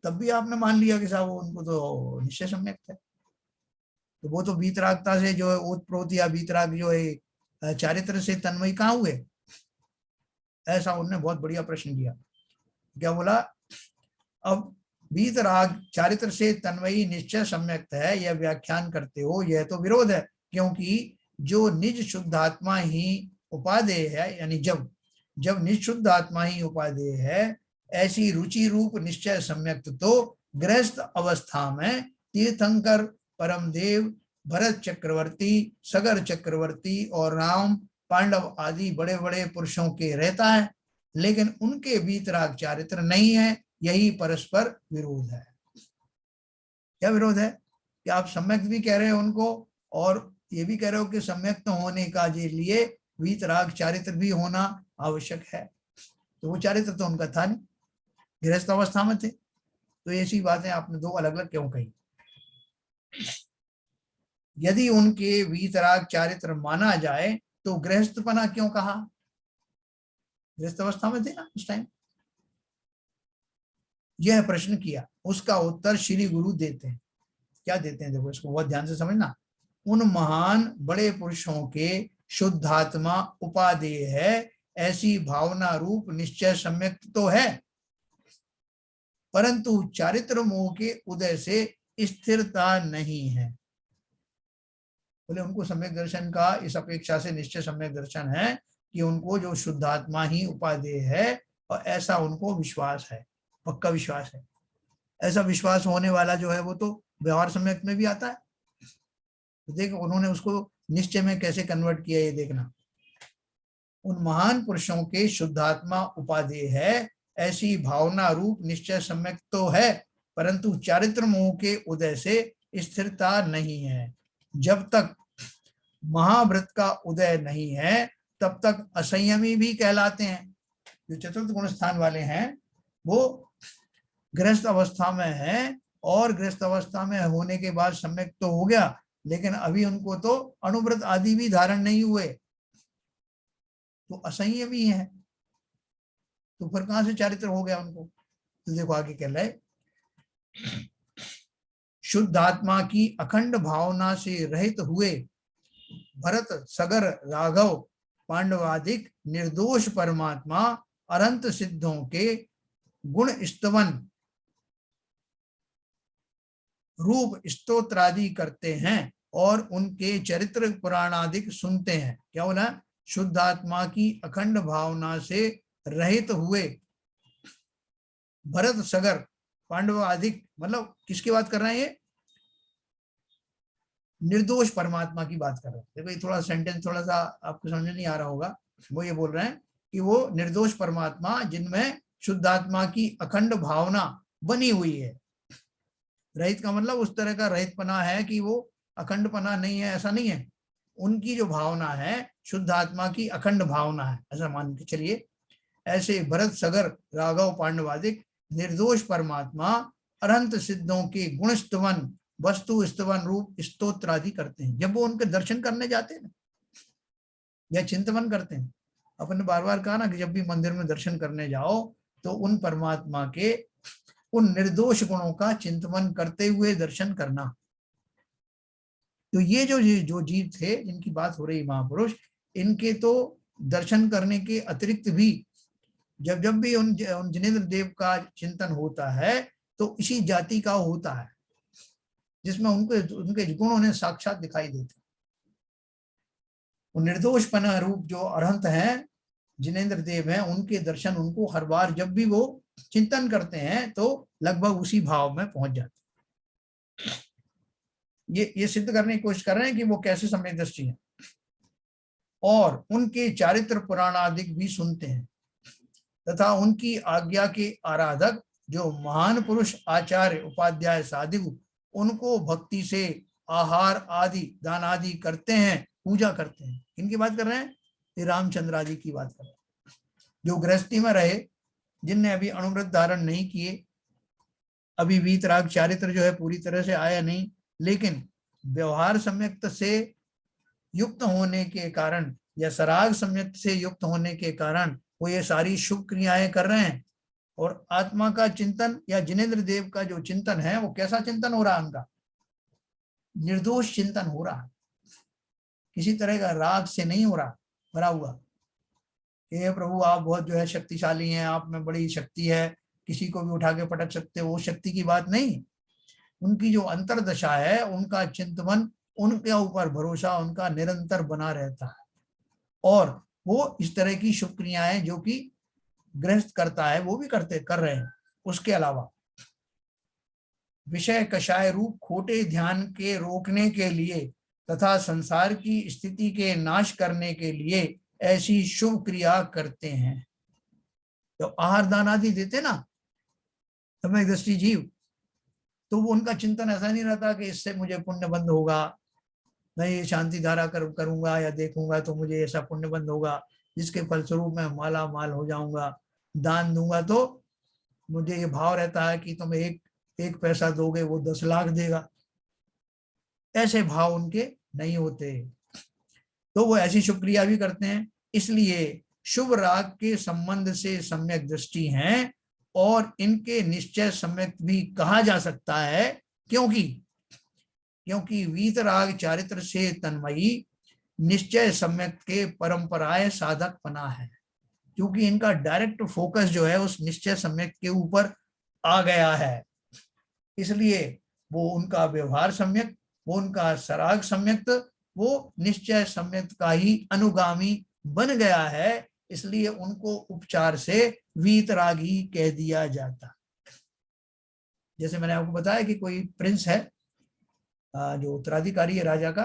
तब भी आपने मान लिया कि साहब उनको तो निश्चय सम्यक है। तो वो तो वीतरागता से जो है ओतप्रोत या वीतराग जो है चारित्र से तन्मयी कहाँ हुए? ऐसा उन्होंने बहुत बढ़िया प्रश्न किया। क्या बोला? अब वीतराग चारित्र से तन्मयी निश्चय सम्यक्त है यह व्याख्यान करते हो, यह तो विरोध है, क्योंकि जो निज शुद्धात्मा ही उपादेय है, यानी जब निज शुद्धात्मा ही उपादेय है ऐसी रुचि रूप निश्चय सम्यक्त तो गृहस्थ अवस्था में तीर्थंकर परम देव भरत चक्रवर्ती, सगर चक्रवर्ती और राम पांडव आदि बड़े बड़े पुरुषों के रहता है, लेकिन उनके वीतराग चारित्र नहीं है, यही परस्पर विरोध है। क्या विरोध है? कि आप सम्यक भी कह रहे हो उनको और ये भी कह रहे हो कि सम्यक्त होने का के लिए वीतराग चारित्र भी होना आवश्यक है। तो वो चारित्र तो उनका था नहीं, गृहस्थ अवस्था में थे। तो ऐसी बातें आपने दो अलग अलग क्यों कही? यदि उनके वीतराग चारित्र माना जाए तो गृहस्थपना क्यों कहा? गृहस्थ अवस्था में थे ना उस टाइम। यह प्रश्न किया। उसका उत्तर श्री गुरु देते हैं। क्या देते हैं? देखो इसको बहुत ध्यान से समझना। उन महान बड़े पुरुषों के शुद्धात्मा उपादेय है, ऐसी भावना रूप निश्चय सम्यक तो है, परंतु चारित्र मोह के उदय से स्थिरता नहीं है। बोले उनको सम्यक दर्शन का इस अपेक्षा से निश्चय सम्यक दर्शन है कि उनको जो शुद्धात्मा ही उपादेय है, और ऐसा उनको विश्वास है, पक्का विश्वास है। ऐसा विश्वास होने वाला जो है वो तो व्यवहार सम्यक में भी आता है। तो देखो उन्होंने उसको निश्चय में कैसे कन्वर्ट किया, ये देखना। उन महान पुरुषों के शुद्धात्मा उपादेय है, ऐसी भावना रूप निश्चय सम्यक तो है, परंतु चारित्र मोह के उदय से स्थिरता नहीं है। जब तक महाव्रत का उदय नहीं है तब तक असंयमी भी कहलाते हैं। जो चतुर्थ गुण स्थान वाले हैं वो गृहस्थ अवस्था में है, और गृहस्थ अवस्था में होने के बाद सम्यक तो हो गया, लेकिन अभी उनको तो अनुव्रत आदि भी धारण नहीं हुए, तो असंयमी है। तो फिर कहां से चारित्र हो गया उनको? तो देखो आगे कह रहे, शुद्ध आत्मा की अखंड भावना से रहित हुए भरत सगर राघव पांडवादिक निर्दोष परमात्मा अनंत सिद्धों के गुण स्तवन रूप स्तोत्रादि करते हैं और उनके चरित्र पुराणादिक सुनते हैं। क्या बोला? शुद्ध आत्मा की अखंड भावना से रहित हुए भरत सगर पांडवादिक, मतलब किसकी बात कर रहे हैं? ये निर्दोष परमात्मा की बात कर रहे हैं। देखो ये थोड़ा सेंटेंस थोड़ा सा आपको समझ नहीं आ रहा होगा। वो ये बोल रहे हैं कि वो निर्दोष परमात्मा जिनमें शुद्ध आत्मा की अखंड भावना बनी हुई है। रहित का मतलब उस तरह का रहितपना है कि वो अखंड पना नहीं है, ऐसा नहीं है। उनकी जो भावना है शुद्ध आत्मा की अखंड भावना है, ऐसा मान के चलिए। ऐसे भरत सगर राघव पांडवादिक निर्दोष परमात्मा अनंत सिद्धों के गुण स्तवन वस्तु स्तवन रूप स्तोत्र आदि करते हैं। जब वो उनके दर्शन करने जाते हैं ना, या चिंतन करते हैं, अपन बार बार कहा ना कि जब भी मंदिर में दर्शन करने जाओ तो उन परमात्मा के उन निर्दोष गुणों का चिंतन करते हुए दर्शन करना। तो ये जो जीव थे जिनकी बात हो रही महापुरुष, इनके तो दर्शन करने के अतिरिक्त भी जब जब भी उन जिनेंद्र देव का चिंतन होता है तो इसी जाति का होता है, जिसमें उनके गुण उन्हें साक्षात दिखाई देते। वो निर्दोषपना रूप जो अरहंत हैं, जिनेंद्र देव हैं, उनके दर्शन उनको हर बार जब भी वो चिंतन करते हैं तो लगभग उसी भाव में पहुंच जाते हैं। ये सिद्ध करने की कोशिश कर रहे हैं कि वो कैसे सम्यक दृष्टि हैं, और उनके चारित्र पुराणादिक भी सुनते हैं तथा उनकी आज्ञा के आराधक जो महान पुरुष आचार्य उपाध्याय साधु उनको भक्ति से आहार आदि दान आदि करते हैं, पूजा करते हैं। इनकी बात कर रहे हैं? ये रामचंद्र आदि की बात कर रहे हैं, जो गृहस्थी में रहे, जिनने अभी अनुव्रत धारण नहीं किए, अभी वीतराग चारित्र जो है पूरी तरह से आया नहीं, लेकिन व्यवहार सम्यक्त से युक्त होने के कारण या सराग सम्यक्त से युक्त होने के कारण वो ये सारी शुभ क्रियाएं कर रहे हैं। और आत्मा का चिंतन या जिनेंद्र देव का जो चिंतन है वो कैसा चिंतन हो रहा है? उनका निर्दोष चिंतन हो रहा है, किसी तरह का राग से नहीं हो रहा भरा हुआ कि प्रभु आप बहुत जो है शक्तिशाली हैं, आप में बड़ी शक्ति है, किसी को भी उठा के पटक सकते हो, वो शक्ति की बात नहीं। उनकी जो अंतरदशा है, उनका चिंतन, उनके ऊपर भरोसा उनका निरंतर बना रहता है, और वो इस तरह की शुभ क्रियाएं जो कि गृहस्थ करता है वो भी कर रहे हैं। उसके अलावा विषय कषाय रूप खोटे ध्यान के रोकने के लिए तथा संसार की स्थिति के नाश करने के लिए ऐसी शुभ क्रिया करते हैं। तो आहार दान आदि देते ना सम्यक दृष्टि जीव, तो वो उनका चिंतन ऐसा नहीं रहता कि इससे मुझे पुण्य बंद होगा, मैं ये शांति धारा करूंगा या देखूंगा तो मुझे ऐसा पुण्य बंद होगा जिसके फलस्वरूप मैं माला माल हो जाऊंगा, दान दूंगा तो मुझे ये भाव रहता है कि तुम एक पैसा दोगे वो 10 लाख देगा। ऐसे भाव उनके नहीं होते, तो वो ऐसी शुभ क्रिया भी करते हैं। इसलिए शुभ राग के संबंध से सम्यक दृष्टि है और इनके निश्चय सम्यक भी कहा जा सकता है, क्योंकि वीतराग चारित्र से तन्मयी निश्चय सम्यक के परंपराएं साधक बना है, क्योंकि इनका डायरेक्ट फोकस जो है उस निश्चय सम्यक के ऊपर आ गया है, इसलिए वो उनका व्यवहार सम्यक, वो उनका सराग सम्यक, वो निश्चय सम्यक का ही अनुगामी बन गया है, इसलिए उनको उपचार से वीतरागी कह दिया जाता। जैसे मैंने आपको बताया कि कोई प्रिंस है जो उत्तराधिकारी है राजा का,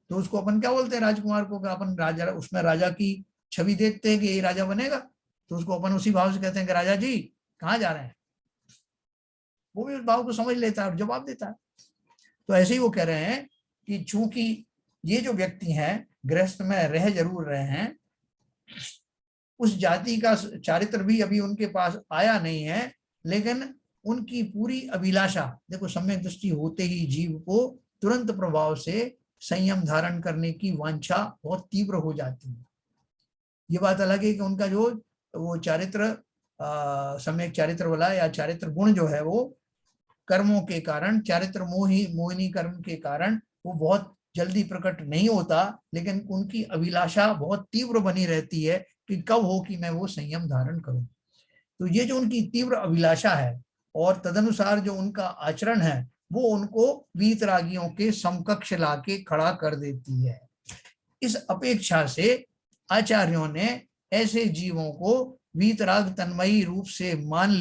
तो उसको अपन क्या बोलते हैं, राजकुमार को, अपन राजा, उसमें राजा की छवि देखते हैं कि ये राजा बनेगा, तो उसको अपन उसी भाव से कहते हैं कि राजा जी कहाँ जा रहे हैं, वो भी उस भाव को समझ लेता है और जवाब देता है। तो ऐसे ही वो कह रहे हैं कि चूंकि ये जो व्यक्ति हैं गृहस्थ में रह जरूर रहे हैं, उस जाति का चारित्र भी अभी उनके पास आया नहीं है, लेकिन उनकी पूरी अभिलाषा, देखो सम्यक दृष्टि होते ही जीव को तुरंत प्रभाव से संयम धारण करने की वांछा बहुत तीव्र हो जाती है। ये बात अलग है कि उनका जो वो चारित्र सम्यक चारित्र वाला या चारित्र गुण जो है वो कर्मों के कारण, चारित्र मोहिनी कर्म के कारण वो बहुत जल्दी प्रकट नहीं होता, लेकिन उनकी अभिलाषा बहुत तीव्र बनी रहती है कि कब हो कि मैं वो संयम धारण करूं। तो ये जो उनकी तीव्र अभिलाषा है और तदनुसार जो उनका आचरण है वो उनको वीतरागियों के समकक्ष लाके खड़ा कर देती है। इस अपेक्षा से आचार्यों ने ऐसे जीवों को वीतराग तन्मयी रूप से मान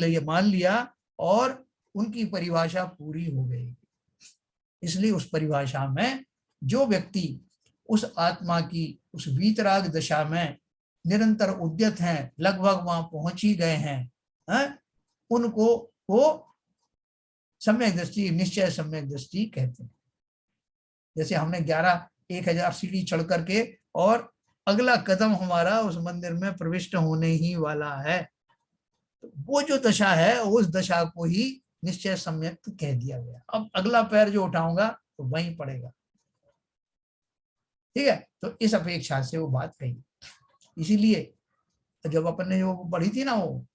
लिया और उनकी परिभाषा पूरी हो गई। इसलिए उस परिभाषा में जो व्यक्ति उस आत्मा की उस वीतराग दशा में निरंतर उद्यत हैं, लगभग वहां पहुंच ही गए हैं, उनको वो सम्यक दृष्टि, निश्चय सम्यक दृष्टि कहते हैं। जैसे हमने 1000 सीढ़ी चढ़ करके और अगला कदम हमारा उस मंदिर में प्रविष्ट होने ही वाला है, तो वो जो दशा है उस दशा को ही निश्चय सम्यक कह दिया गया। अब अगला पैर जो उठाऊंगा तो वहीं पड़ेगा, ठीक है। तो इस अपेक्षा से वो बात कही। इसीलिए जब अपन ने जो पढ़ी थी ना वो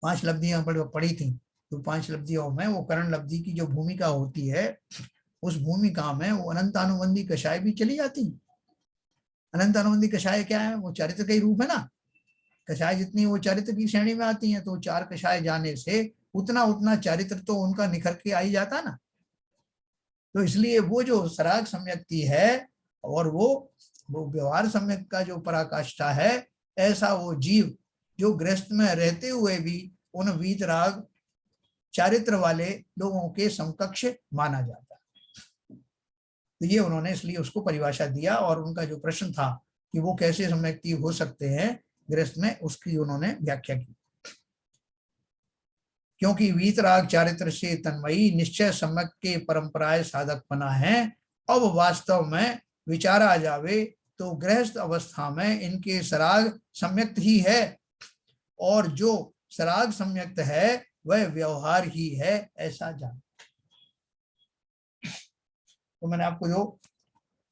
5 लब्धियां पढ़ी थी, तो 5 लब्धियों में वो करण लब्धि की जो भूमिका होती है, उस भूमिका में वो अनंतानुबंधी कषाय भी चली जाती। अनंतानुबंधी कषाय क्या है, वो चारित्र का ही रूप है ना। कषाय जितनी वो चारित्र की श्रेणी में आती हैं, तो 4 कषाय जाने से उतना उतना चारित्र तो उनका निखर के आई जाता ना। तो इसलिए वो जो सराग सम्यक्ति है और वो व्यवहार सम्यक का जो पराकाष्ठा है, ऐसा वो जीव जो गृहस्थ में रहते हुए भी उन वीतराग चारित्र वाले लोगों के समकक्ष माना जाता है। तो ये उन्होंने इसलिए उसको परिभाषा दिया, और उनका जो प्रश्न था कि वो कैसे सम्यक्ति हो सकते हैं गृहस्थ में, उसकी उन्होंने व्याख्या की। क्योंकि वीतराग चारित्र से तन्मयी निश्चय सम्यक के परंपराएं साधक बना है। अब वास्तव में विचारा जावे तो गृहस्थ अवस्था में इनके सराग सम्यक्त ही है, और जो सराग सम्यक्त है वह व्यवहार ही है, ऐसा जान। तो मैंने आपको जो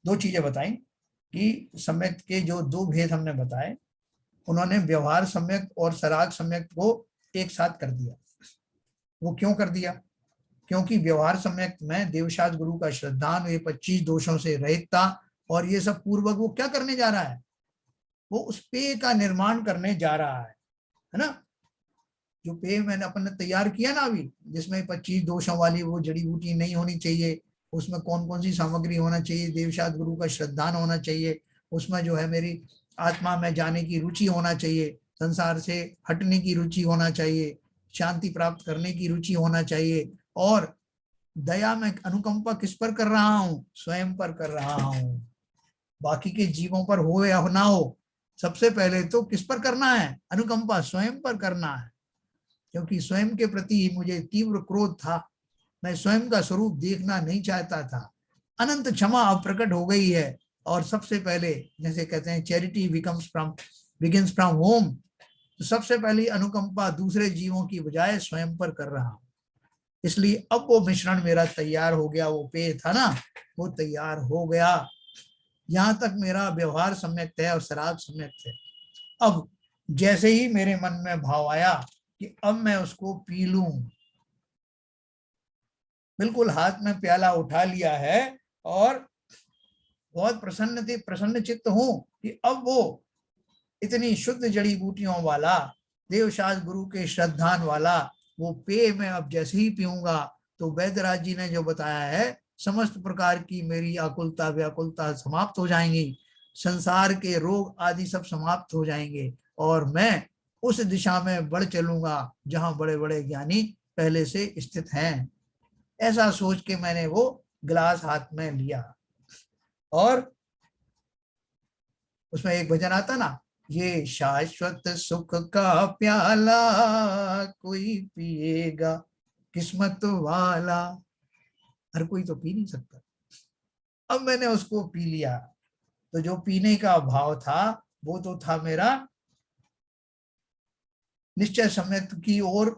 2 चीजें बताई कि सम्यक्त के जो 2 भेद हमने बताए, उन्होंने व्यवहार सम्यक्त और सराग सम्यक्त को एक साथ कर दिया। वो क्यों कर दिया? क्योंकि व्यवहार सम्यक्त में देवशाद गुरु का श्रद्धान, ये 25 दोषों से रहितता और ये सब पूर्वक वो क्या करने जा रहा है, वो उस पेय का निर्माण करने जा रहा है ना। जो पेय मैंने अपन ने तैयार किया ना अभी, जिसमें 25 दोषों वाली वो जड़ी बूटी नहीं होनी चाहिए, उसमें कौन कौन सी सामग्री होना चाहिए, देवशाद गुरु का श्रद्धान होना चाहिए, उसमें जो है मेरी आत्मा में जाने की रुचि होना चाहिए, संसार से हटने की रुचि होना चाहिए, शांति प्राप्त करने की रुचि होना चाहिए, और दया में अनुकंपा किस पर कर रहा हूं, स्वयं पर कर रहा हूं। बाकी के जीवों पर हो या ना हो, सबसे पहले तो किस पर करना है, अनुकंपा स्वयं पर करना है। क्योंकि स्वयं के प्रति मुझे तीव्र क्रोध था, मैं स्वयं का स्वरूप देखना नहीं चाहता था। अनंत क्षमा अब प्रकट हो गई है, और सबसे पहले जैसे कहते हैं चैरिटी बिगिंस फ्रॉम होम, तो सबसे पहली अनुकंपा दूसरे जीवों की बजाय स्वयं पर कर रहा हूं। इसलिए अब वो मिश्रण मेरा तैयार हो गया, वो पेय था ना वो तैयार हो गया। यहां तक मेरा व्यवहार सम्यक है और शराब सम्यक है। अब जैसे ही मेरे मन में भाव आया कि अब मैं उसको पी लूं, बिल्कुल हाथ में प्याला उठा लिया है और बहुत प्रसन्न चित्त हूं कि अब वो इतनी शुद्ध जड़ी बूटियों वाला, देवशास्त्र गुरु के श्रद्धान वाला वो पेय मैं अब जैसे ही पीऊंगा तो वैद्यराज जी ने जो बताया है, समस्त प्रकार की मेरी आकुलता व्याकुलता समाप्त हो जाएंगी, संसार के रोग आदि सब समाप्त हो जाएंगे और मैं उस दिशा में बढ़ चलूंगा जहां बड़े बड़े ज्ञानी पहले से स्थित हैं। ऐसा सोच के मैंने वो गिलास हाथ में लिया और उसमें एक भजन आता ना, ये शाश्वत सुख का प्याला कोई पिएगा किस्मत वाला, हर कोई तो पी नहीं सकता। अब मैंने उसको पी लिया, तो जो पीने का भाव था वो तो था मेरा निश्चय सम्यक की ओर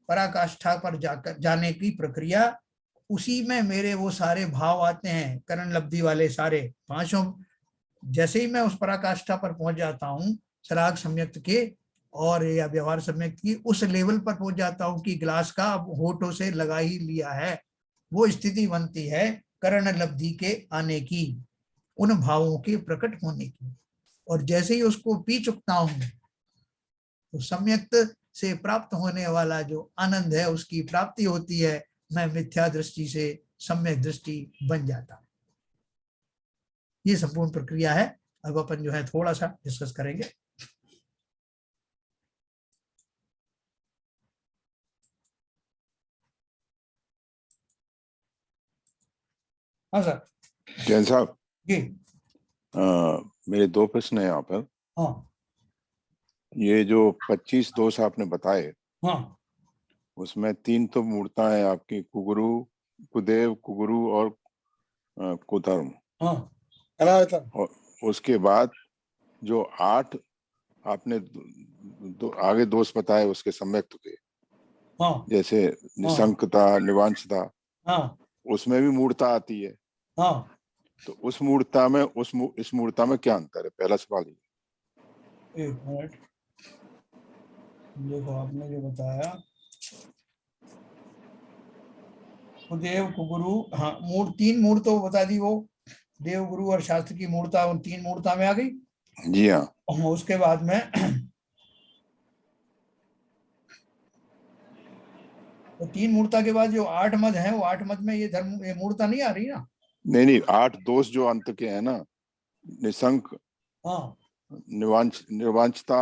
पराकाष्ठा पर जाकर जाने की प्रक्रिया। उसी में मेरे वो सारे भाव आते हैं करण लब्धि वाले सारे पांचों। जैसे ही मैं उस पराकाष्ठा पर पहुंच जाता हूँ सराग सम्यक्त के और या व्यवहार सम्यक्त की उस लेवल पर पहुंच जाता हूँ कि ग्लास का अब होठों से लगा ही लिया है, वो स्थिति बनती है करण लब्धि के आने की, उन भावों के प्रकट होने की। और जैसे ही उसको पी चुकता हूँ तो सम्यक्त से प्राप्त होने वाला जो आनंद है उसकी प्राप्ति होती है, मैं मिथ्या दृष्टि से सम्यक दृष्टि बन जाता। ये संपूर्ण प्रक्रिया है। अब अपन जो है थोड़ा सा डिस्कस करेंगे। हाँ सर। जैन साहब जी। मेरे दो प्रश्न है यहाँ पर। हाँ ये जो 25 दोष आपने बताए, हाँ उसमें 3 तो मूर्ता है आपकी, कुगुरु, कुदेव, कुगुरु और कुधर्म। हाँ और उसके बाद जो 8 आपने आगे दोष बताए उसके सम्यक्त के, हाँ जैसे निशंकता, निवांशता, हाँ उसमें भी मूर्ता आती है। हाँ। तो उस मूर्ता में इस मूर्ता में क्या अंतर है? पहला सवाल ये। एक मिनट, देखो आपने जो बताया कुदेव कुगुरु, हाँ तीन मूर्तों बता दी वो, देव गुरु और शास्त्र की मूर्ता, उन 3 मूर्ता में आ गई। जी हाँ। उसके बाद में तो 3 मूर्ता के बाद जो 8 मद है, वो 8 मद में ये धर्म ये मूर्ता नहीं आ रही ना। नहीं, 8 दोष जो अंत के हैं ना, निशंक, हाँ निर्वांशता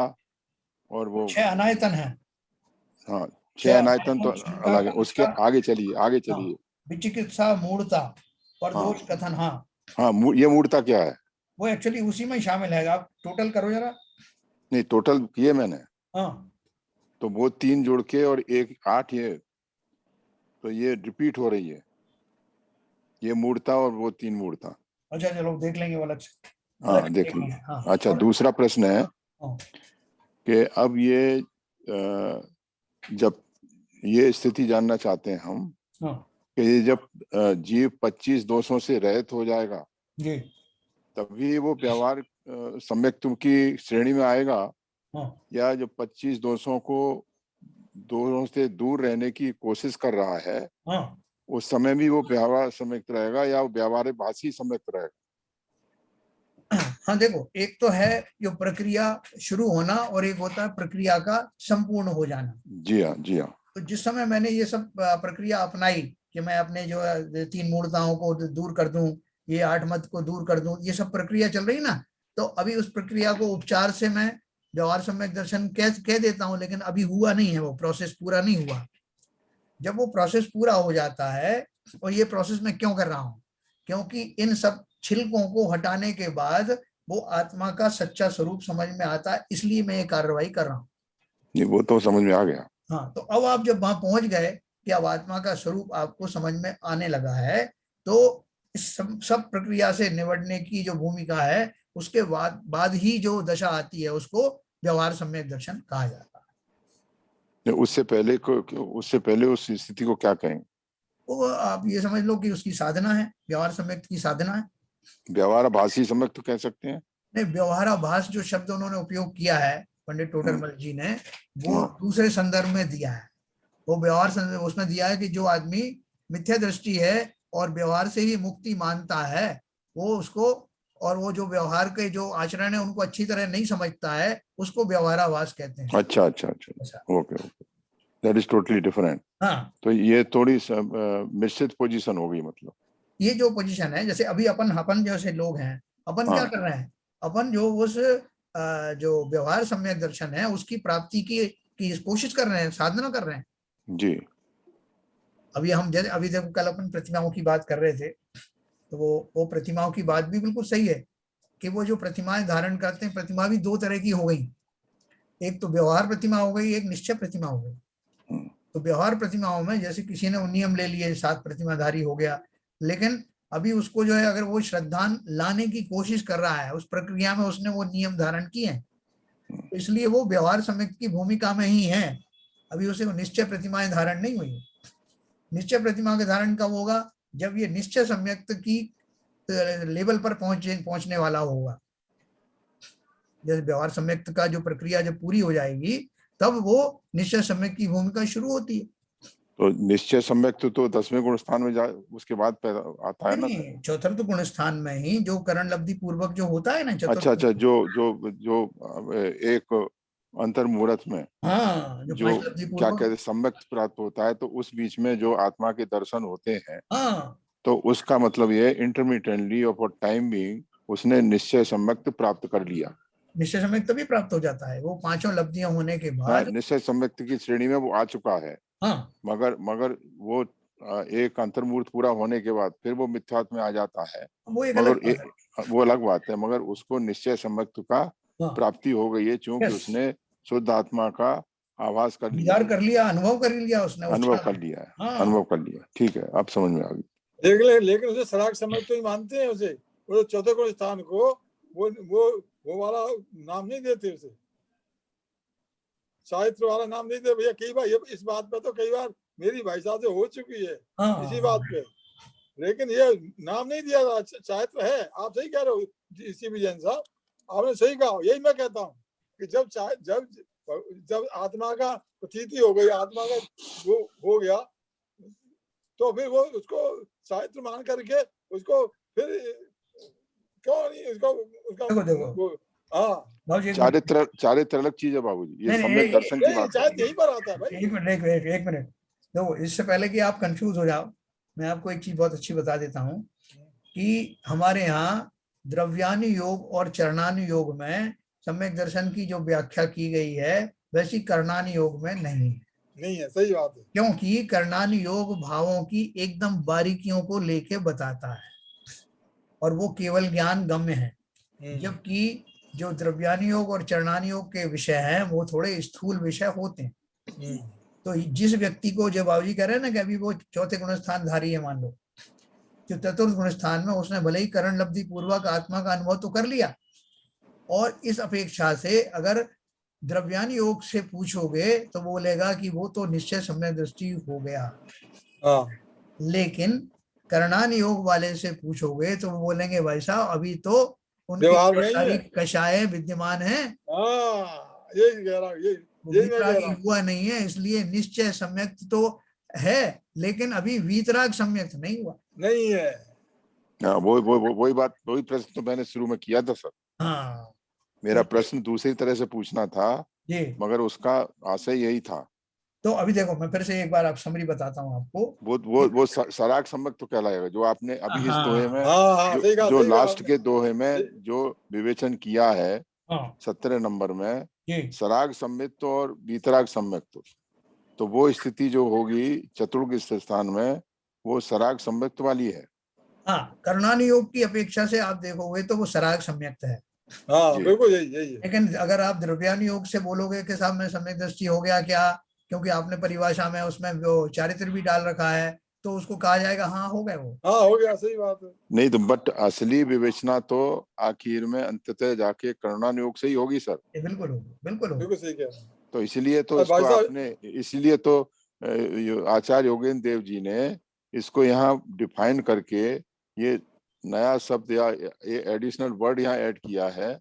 और वो 6 अनायतन है। हाँ 6 अनायतन तो अनायतन, शंका, अलग है। उसके कांक्षा, आगे चलिए, आगे हाँ, चलिए। विचिकित्सा, मूर्ता और हाँ दोष कथन। हाँ हाँ, ये मूर्ता क्या है? वो एक्चुअली उसी में शामिल है, आप टोटल करो जरा। नहीं, टोटल किए मैंने, हाँ तो वो 3 जोड़ के और एक 8, ये तो ये रिपीट हो रही है, ये मूर्ता और वो 3 मूर्ता। अच्छा चलो देख लेंगे वो अलग से, अलग हाँ से देख देख लीजिए। लेंगे। हाँ अच्छा, और दूसरा प्रश्न है हाँ कि अब ये जब ये स्थिति जानना चाहते हैं हम हाँ कि ये जब जीव 25 दोषों से रहित हो जाएगा जी तभी वो व्यवहार सम्यक्त की श्रेणी में आएगा, हाँ या जो 25 दोषों से दूर रहने की कोशिश कर रहा है हाँ उस समय भी वो व्यवहार सम्यक्त रहेगा, या वो व्यवहार भाषी सम्यक्त रहेगा? हाँ। देखो एक तो है जो प्रक्रिया शुरू होना और एक होता है प्रक्रिया का संपूर्ण हो जाना। जी हाँ, जी हाँ। तो जिस समय मैंने ये सब प्रक्रिया अपनाई कि मैं अपने जो 3 मूर्ताओं को दूर कर दूं, ये 8 मत को दूर कर दूं, ये सब प्रक्रिया चल रही ना, तो अभी उस प्रक्रिया को उपचार से मैं व्यवहार सम्यक दर्शन कह देता हूं, लेकिन अभी हुआ नहीं है, वो प्रोसेस पूरा नहीं हुआ। जब वो प्रोसेस पूरा हो जाता है, और ये प्रोसेस मैं क्यों कर रहा हूं, क्योंकि इन सब छिलकों को हटाने के बाद वो आत्मा का सच्चा स्वरूप समझ में आता है, इसलिए मैं ये कार्रवाई कर रहा हूँ। ये वो तो समझ में आ गया। हाँ तो अब आप जब वहां पहुंच गए कि अब आत्मा का स्वरूप आपको समझ में आने लगा है, तो इस सब प्रक्रिया से निबटने की जो भूमिका है उसके बाद ही जो दशा आती है उसको व्यवहार सम्यक दर्शन कहा जाता है। उससे पहले उस स्थिति को क्या कहेंगे? वो आप ये समझ लो कि उसकी साधना है, व्यवहार सम्यक्त की साधना है। व्यवहाराभासी सम्यक्त तो कह सकते हैं। नहीं, व्यवहाराभास जो शब्द उन्होंने उपयोग किया है पंडित टोडरमल जी ने, वो दूसरे संदर्भ में दिया है। वो व्यवहार उसमें दिया है कि जो आदमी मिथ्या दृष्टि है और व्यवहार से ही मुक्ति मानता है, वो उसको, और वो जो व्यवहार के जो आचरण है उनको अच्छी तरह नहीं समझता है, उसको व्यवहाराभास कहते हैं। अच्छा अच्छा अच्छा, ऐसा। Okay okay, that is totally different. हाँ, तो ये थोड़ी मिश्रित पोजीशन हो गई मतलब। ये जो पोजीशन है, जैसे अभी अपन जैसे लोग हैं, अपन क्या हाँ कर रहे हैं, अपन जो उस जो व्यवहार सम्यक दर्शन है उसकी प्राप्ति की कोशिश कर रहे हैं, साधना कर रहे हैं। जी। अभी हम जैसे अभी देखो, कल अपन प्रतिमाओं की बात कर रहे थे, तो वो प्रतिमाओं की बात भी बिल्कुल सही है कि वो जो प्रतिमाएं धारण करते हैं, प्रतिमा भी दो तरह की हो गई। एक तो व्यवहार प्रतिमा हो गई, एक निश्चय प्रतिमा हो गई। तो व्यवहार प्रतिमाओं में जैसे किसी ने नियम ले लिए, 7 प्रतिमाधारी हो गया, लेकिन अभी उसको जो है, अगर वो श्रद्धान लाने की कोशिश कर रहा है, उस प्रक्रिया में उसने वो नियम धारण किए हैं, तो इसलिए वो व्यवहार सम्यक्त की भूमिका में ही है। अभी उसे निश्चय प्रतिमाएं धारण नहीं हुई। निश्चय प्रतिमा का धारण कब होगा? जब ये निश्चय सम्यक्त की लेवल पर पहुंचने वाला होगा। जैसे व्यवहार सम्यक्त का जो प्रक्रिया जब पूरी हो जाएगी, तब वो निश्चय सम्यक्त की भूमिका शुरू होती है। तो निश्चय सम्यक्त तो 10वें गुण स्थान में उसके बाद पैदा आता है ना। नहीं, चौथर्थ गुण स्थान में ही जो करण लब्धि पूर्वक जो होता है ना, अच्छा अच्छा, चतुर्थ। जो जो जो एक अंतर्मुहूर्त में हाँ, जो जो 5 लब्धि क्या कहते पूर्वक। हैं सम्यक्त प्राप्त होता है, तो उस बीच में जो आत्मा के दर्शन होते हैं, हाँ, तो उसका मतलब ये इंटरमिटेंटली और फॉर टाइम बीइंग उसने निश्चय सम्यक्त प्राप्त कर लिया। निश्चय सम्यक्त तभी प्राप्त हो जाता है, वो 5 लब्धियां होने के हाँ, बाद। निश्चय सम्यक्त की श्रेणी में वो आ चुका है। हाँ, मगर वो एक अंतर्मुहूर्त पूरा होने के बाद फिर वो मिथ्यात्व में आ जाता है। वो एक अलग मगर बात है। वो अलग बात है, मगर उसको निश्चय सम्यक्त का हाँ, प्राप्ति हो गई है, क्योंकि यस, उसने शुद्ध आत्मा का आभास कर लिया दीदार है, कर लिया, अनुभव कर लिया उसने उस अनुभव क्षण कर में। लिया है, हाँ, अनुभव कर लिया। ठीक है, अब समझ में आ गई। लेकिन उसे सराग समझ तो ही मानते हैं उसे, वो चौथे गुण स्थान को वो वाला नाम नहीं देते उसे, साहित्य वाला नाम नहीं देते भैया। कई बार ये इस बात पे तो कई बार मेरी भाई साहब से हो चुकी है हाँ, इसी बात पे, लेकिन ये नाम नहीं दिया था। साहित्य है, आप सही कह रहे हो इसी भी जैन साहब, आपने सही कहा। यही मैं कहता हूँ कि जब आत्मा का प्रतीति हो गई, आत्मा का वो हो गया, तो फिर वो उसको साहित्य मान करके उसको फिर क्यों नहीं उसको देखो देखो हाँ, बाबू जी, एक मिनट। चारित्र अलग चीज है बाबूजी, ये नहीं नहीं, सम्यक दर्शन की बात शायद है। यहीं पर आता है भाई। एक मिनट, एक मिनट। देखो, इससे पहले कि आप कंफ्यूज हो जाओ, मैं आपको एक चीज बहुत अच्छी बता देता हूँ कि हमारे यहाँ द्रव्यानु योग और चरणानु योग में सम्यक दर्शन की जो व्याख्या की गई है, वैसी कर्णानु योग में नहीं है। नहीं है, सही बात है। क्योंकि कर्णानु योग भावों की एकदम बारीकियों को लेके बताता है, और वो केवल ज्ञान गम्य है। जबकि जो द्रव्यानु योग और चरणानु योग के विषय हैं, वो थोड़े स्थूल विषय होते हैं। तो जिस व्यक्ति को, जब बाबूजी कह रहे हैं ना कि अभी वो चौथे गुण स्थान धारी है, मान लो जो चतुर्थ गुण स्थान में, उसने भले ही करण लब्धि पूर्वक आत्मा का अनुभव तो कर लिया, और इस अपेक्षा से अगर द्रव्यान योग से पूछोगे तो बोलेगा कि वो तो निश्चय सम्यक दृष्टि हो गया। लेकिन करणान योग वाले से पूछोगे तो वो बोलेंगे भाई साहब अभी तो उनके सारी कषाय विद्यमान है, यही कह रहा हूँ, हुआ नहीं है, इसलिए निश्चय सम्यक तो है, लेकिन अभी वीतराग सम्यक नहीं हुआ। नहीं है। वही बात, वही प्रश्न तो मैंने शुरू में किया था सर। हाँ, मेरा प्रश्न दूसरी तरह से पूछना था, मगर उसका आशय यही था। तो अभी देखो, मैं फिर से एक बार आप समरी बताता हूँ आपको। वो सराग सम्यक तो कहलाएगा, जो आपने अभी इस दोहे में जो लास्ट के दोहे में जो विवेचन किया है 17 नंबर में, सराग सम्यक और वीतराग सम्यक, तो वो स्थिति जो होगी चतुर्थ स्थान में, वो सराग सम्यक वाली है। हाँ, कर्णानु योग की अपेक्षा से आप देखोगे तो वो सराग सम्यक्त है। हाँ, बिल्कुल यही है। लेकिन अगर आप द्रव्यानु योग से बोलोगे कि साहब मैं सम्यक दृष्टि हो गया क्या, क्योंकि आपने परिभाषा में उसमें वो चारित्र भी डाल रखा है, तो उसको कहा जाएगा हाँ हो गए वो। हाँ, हो गया, सही बात है। नहीं तो बट असली विवेचना तो आखिर में अंततः जाके कर्णानु योग से ही होगी सर। बिल्कुल होगी, बिल्कुल होगी। सही कह रहे हैं। तो इसलिए तो इसको आपने, इसलिए तो आचार्य योगेंद्र देव जी ने इसको यहाँ डिफाइन करके ये नया शब्द या ये एडिशनल वर्ड यहाँ ऐड किया है,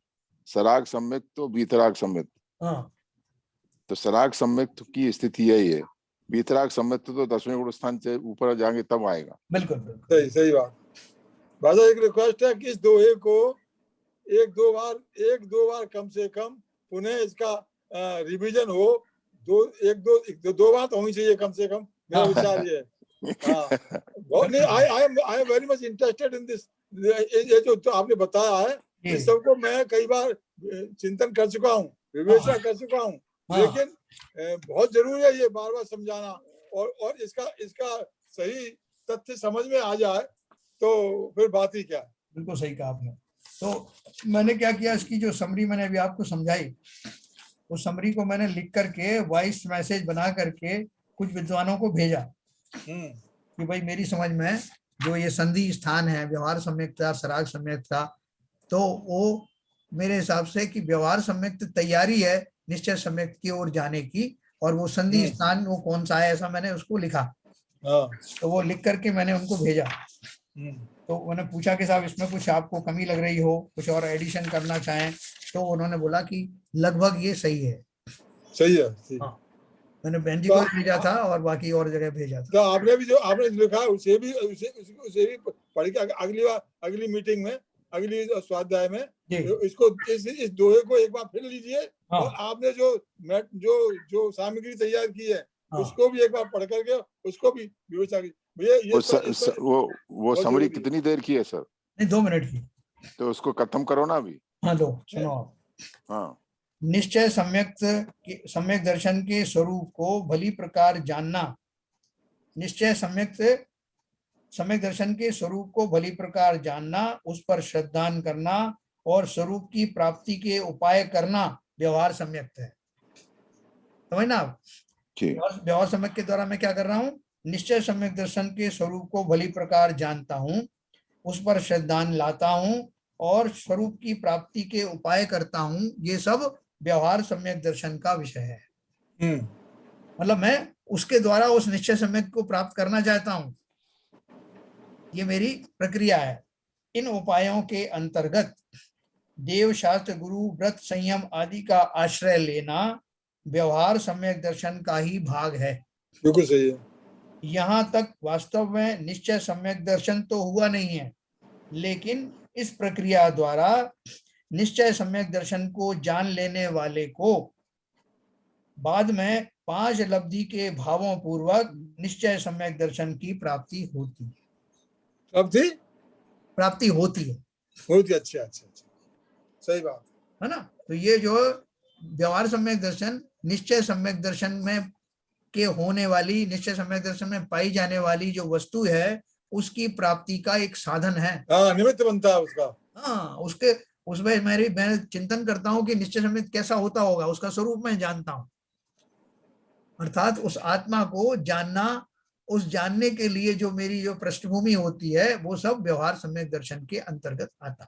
सराग सम्यक तो वीतराग सम्यक। तो सराग सम्यक की स्थिति यही है, वीतराग सम्यक तो 10वें गुण स्थान से ऊपर जाएंगे तब आएगा। बिल्कुल सही सही बात। भाषा एक रिक्वेस्ट है कि इस दोहे को एक दो बार कम से कम पुनः इसका रिवीजन हो, दो बार तो होनी चाहिए कम से कम, मेरा विचार ये है। बहुत नहीं, I am very much interested in this. ये जो तो आपने बताया है इस सबको मैं कई बार चिंतन कर चुका हूँ, विवेचना कर चुका हूँ, लेकिन बहुत जरूरी है ये बार बार समझाना, और इसका सही तथ्य समझ में आ जाए तो फिर बात ही क्या है। बिल्कुल सही कहा आपने। तो मैंने क्या किया, इसकी जो समरी मैंने अभी आपको समझाई, उस समरी को मैंने लिख करके वॉइस मैसेज बना करके कुछ विद्वानों को भेजा कि भाई मेरी समझ में जो ये संधि स्थान है, व्यवहार सम्यक्ता, सराग सम्यक्ता, तो वो मेरे हिसाब से कि व्यवहार सम्यक्त तैयारी है निश्चय सम्यक्त की ओर जाने की, और वो संधि स्थान वो कौन सा है ऐसा मैंने उसको लिखा। तो वो लिख करके मैंने उनको भेजा। तो उन्होंने पूछा कि साहब इसमें कुछ आपको कमी लग रही हो, कुछ और एडिशन करना चाहें, तो उन्होंने बोला कि लगभग ये सही है। सही है। हाँ, मैंने बहन जी को भेजा था और बाकी और जगह भेजा था। तो आपने भी जो आपने लिखा उसे भी पढ़ के अगली मीटिंग में, अगली स्वाध्याय में इसको इस दोहे को एक बार फिर लीजिए। हाँ। और आपने जो सामग्री तैयार की है, हाँ, उसको भी एक बार पढ़ करके उसको भी विवेचना कीजिए। वो समरी कितनी देर की है सर? नहीं, 2 मिनट की। तो उसको खत्म करो ना अभी। हाँ, लो सुनो आप। हाँ, निश्चय सम्यक दर्शन के स्वरूप को भली प्रकार जानना, निश्चय सम्यक दर्शन के स्वरूप को भली प्रकार जानना, उस पर श्रद्धान करना और स्वरूप की प्राप्ति के उपाय करना व्यवहार सम्यक है। समझ ना आप? व्यवहार सम्यक के द्वारा मैं क्या कर रहा हूँ, निश्चय सम्यक दर्शन के स्वरूप को भली प्रकार जानता हूँ, उस पर श्रद्धान लाता हूँ और स्वरूप की प्राप्ति के उपाय करता हूँ। ये सब व्यवहार सम्यक दर्शन का विषय है। मतलब मैं उसके द्वारा उस निश्चय सम्यक को प्राप्त करना चाहता हूँ, ये मेरी प्रक्रिया है। इन उपायों के अंतर्गत देव शास्त्र, गुरु, व्रत, संयम आदि का आश्रय लेना व्यवहार सम्यक दर्शन का ही भाग है। बिल्कुल सही है। यहाँ तक वास्तव में निश्चय सम्यक दर्शन तो हुआ नहीं है, लेकिन इस प्रक्रिया द्वारा निश्चय सम्यक दर्शन को जान लेने वाले को बाद में 5 लब्धि के भावों पूर्वक निश्चय सम्यक दर्शन की प्राप्ति होती है। प्राप्ति होती है। बहुत अच्छा, सही बात है ना। तो ये जो व्यवहार सम्यक दर्शन निश्चय सम्यक दर्शन में के होने वाली, निश्चय सम्यक दर्शन में पाई जाने वाली जो वस्तु है, उसकी प्राप्ति का एक साधन है। हाँ, निमित्त बनता है उसका। हाँ, उसमें मैं चिंतन करता हूँ कि निश्चय सम्यक कैसा होता होगा, उसका स्वरूप मैं जानता हूँ। अर्थात उस आत्मा को जानना, उस जानने के लिए जो मेरी जो पृष्ठभूमि होती है, वो सब व्यवहार सम्यक दर्शन के अंतर्गत आता।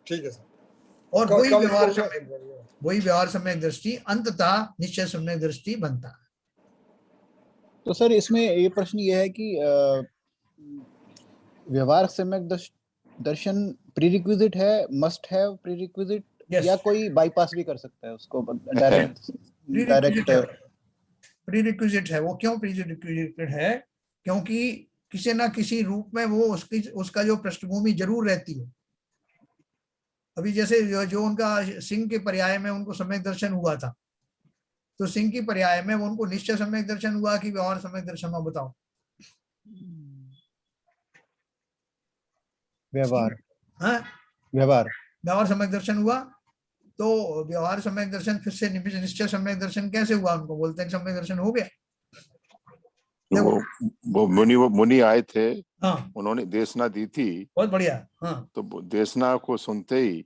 ठीक है सर। और वही व्यवहार सम्यक दृष्टि अंततः निश्चय सम्यक दृष्टि बनता है। तो सर इसमें ये प्रश्न ये है कि व्यवहार सम्यक दर्शन प्रीरिक्विजिट है, मस्ट हैव प्रीरिक्विजिट, या कोई बाईपास भी कर सकता है उसको डायरेक्ट? प्रीरिक्विजिट है। वो क्यों प्रीरिक्विजिट है? क्योंकि किसी ना किसी रूप में वो उसका जो पृष्ठभूमि जरूर रहती है। अभी जैसे जो उनका सिंह के पर्याय में उनको सम्यक दर्शन हुआ था, तो सिंह की पर्याय में उनको निश्चय सम्यक दर्शन हुआ कि व्यवहार सम्यक दर्शन हुआ? बताओ। व्यवहार सम्यक दर्शन हुआ, तो व्यवहार सम्यक दर्शन फिर से निश्चय सम्यक दर्शन कैसे हुआ? उनको बोलते हैं सम्यक दर्शन हो गया। वो मुनि आए थे। हाँ, उन्होंने देशना दी थी। बहुत बढ़िया। हाँ, तो देशना को सुनते ही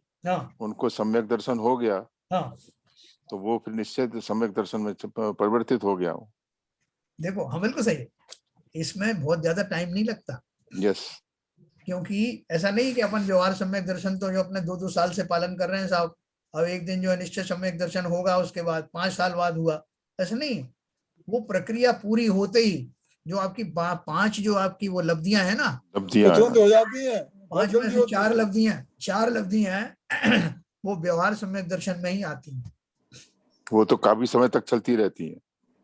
उनको सम्यक दर्शन हो गया। हाँ, तो वो फिर निश्चित सम्यक दर्शन में परिवर्तित हो गया। देखो, हाँ बिल्कुल सही है। इसमें बहुत ज्यादा टाइम नहीं लगता। यस। क्योंकि ऐसा नहीं कि अपन व्यवहार सम्यक दर्शन तो जो अपने 2-2 साल से पालन कर रहे हैं साहब, अब एक दिन जो है निश्चय सम्यक दर्शन होगा, उसके बाद 5 साल बाद हुआ, ऐसा नहीं। वो प्रक्रिया पूरी होते ही जो आपकी 5 जो आपकी वो लब्धियां है ना, लब्धियां हो जाती है। 5 में से 4 लब्धियां वो व्यवहार सम्यक दर्शन में ही आती हैं। वो तो काफी समय तक चलती रहती है।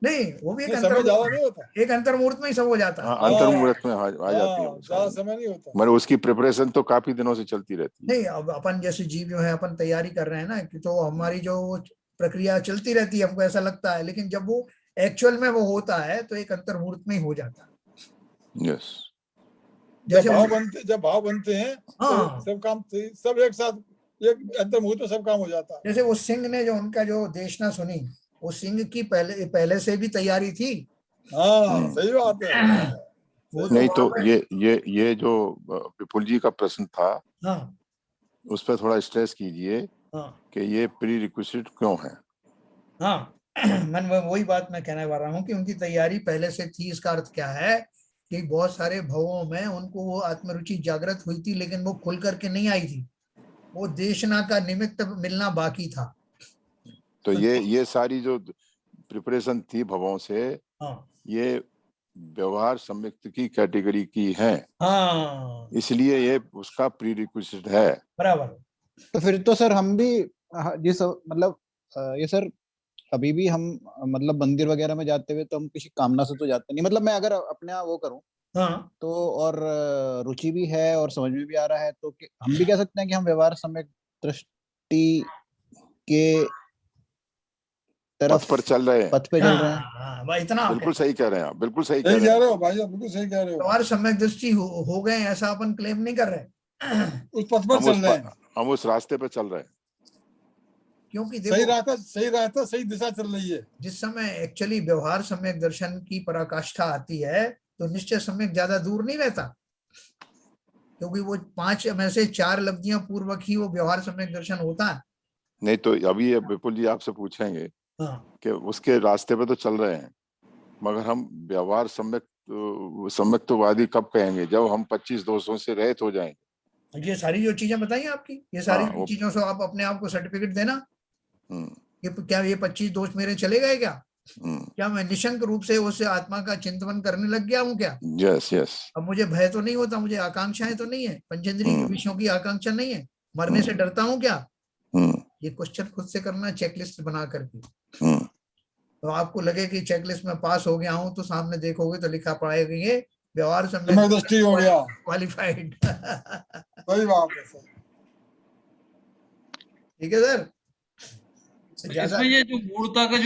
नहीं, वो भी एक समय ज्यादा नहीं होता, एक अंतर्मुहूर्त में ही सब हो जाता है। अंतर्मुहूर्त में आ जाती है, ज्यादा समय नहीं होता। मतलब उसकी प्रिपरेशन तो काफी दिनों से चलती रहती है। नहीं, अब अपन जैसे जीव जो है अपन तैयारी कर रहे हैं ना, कि तो हमारी जो प्रक्रिया चलती रहती है, हमको ऐसा लगता है, लेकिन जब वो एक्चुअल में वो होता है तो एक अंतर्मुहूर्त में ही हो जाता है। यस, जब भाव बनते हैं तो सब काम सब एक साथ एक अंतर्मुहूर्त में सब काम हो जाता है। जैसे वो सिंह ने जो उनका जो देशना सुनी, वो सिंह की पहले से भी तैयारी थी। सही बात है। वो नहीं तो ये जो विपुल जी का प्रश्न था, उस पर थोड़ा स्ट्रेस कीजिए कि ये प्री रिक्विजिट क्यों है। मैं वही बात मैं कहने वाला हूँ कि उनकी तैयारी पहले से थी। इसका अर्थ क्या है कि बहुत सारे भवों में उनको वो आत्मरुचि जागृत हुई थी, लेकिन वो खुल करके नहीं आई थी। वो देशना का निमित्त मिलना बाकी था। तो ये सारी जो प्रिपरेशन थी भवों से, ये व्यवहार सम्यक की कैटेगरी की है, इसलिए ये उसका प्री रिक्विजिट है। बराबर। तो फिर तो सर हम भी जिस मतलब ये सर अभी भी हम मतलब मंदिर वगैरह में जाते हुए तो हम किसी कामना से तो जाते नहीं, मतलब मैं अगर अपने आप वो करूं तो, और रुचि भी है और समझ में भी आ रहा है, तो हम भी कह सकते हैं कि हम व्यवहार सम्यक दृष्टि के तरफ पथ पर चल रहे हैं, पथ पे चल रहे हैं। इतना बिल्कुल सही कह रहे हैं आप, बिल्कुल सही कह रहे हो भाई, बिल्कुल सही कह रहे हो। व्यवहार सम्यक दृष्टि हो गए ऐसा अपन क्लेम नहीं कर रहे। उस पथ पर चल रहे हैं, हम उस रास्ते पर चल रहे हैं, क्योंकि सही रास्ता सही दिशा चल रही है। जिस समय एक्चुअली व्यवहार सम्यक दर्शन की पराकाष्ठा आती है तो निश्चय सम्यक ज्यादा दूर नहीं रहता, क्योंकि वो 5 में से 4 लब्धियां पूर्वक ही वो व्यवहार सम्यक दर्शन होता है। नहीं तो अभी विपुल जी आपसे पूछेंगे कि उसके रास्ते पे तो चल रहे हैं, मगर हम व्यवहार सम्यक्तवादी कब कहेंगे, जब हम 25 दोषों से रहित हो जाएंगे। ये सारी जो चीजें बताई आपकी, ये सारी चीजों से आप अपने आप को सर्टिफिकेट देना, ये क्या ये 25 दोष मेरे चले गए क्या मैं निशंक रूप से उससे आत्मा का चिंतन करने लग गया हूँ क्या? यस। अब मुझे भय तो नहीं होता, मुझे आकांक्षाएं तो नहीं है, पंचेंद्रिय विषयों की आकांक्षा नहीं है, मरने से डरता हूँ क्या? ये क्वेश्चन खुद से करना, चेकलिस्ट बना करके। तो आपको लगे कि चेकलिस्ट में पास हो गया हूं, तो सामने देखोगे तो लिखा पड़ेगा ये व्यवहार सम्यक दृष्टि हो गया, क्वालिफाइड। सही बात है सर। ठीक है सर। इसमें ये जो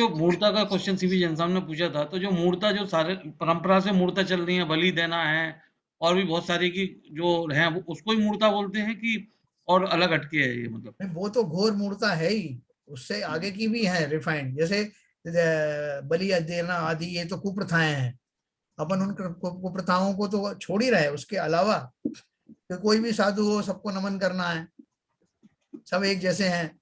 मूर्ता का क्वेश्चन सीवी जैन साहब ने पूछा था, तो जो मूर्ता जो सारे परंपरा से मूर्ता चल रही है, बलि देना है और भी बहुत सारी की जो है, उसको ही मूर्ता बोलते हैं कि और अलग हटके है ये? मतलब वो तो घोर मूर्ता है ही, उससे आगे की भी है रिफाइंड, जैसे बलि देना आदि, ये तो कुप्रथाएं हैं। अपन उन कुप्रथाओं को तो छोड़ ही रहे, उसके अलावा तो कोई भी साधु हो सबको नमन करना है, सब एक जैसे हैं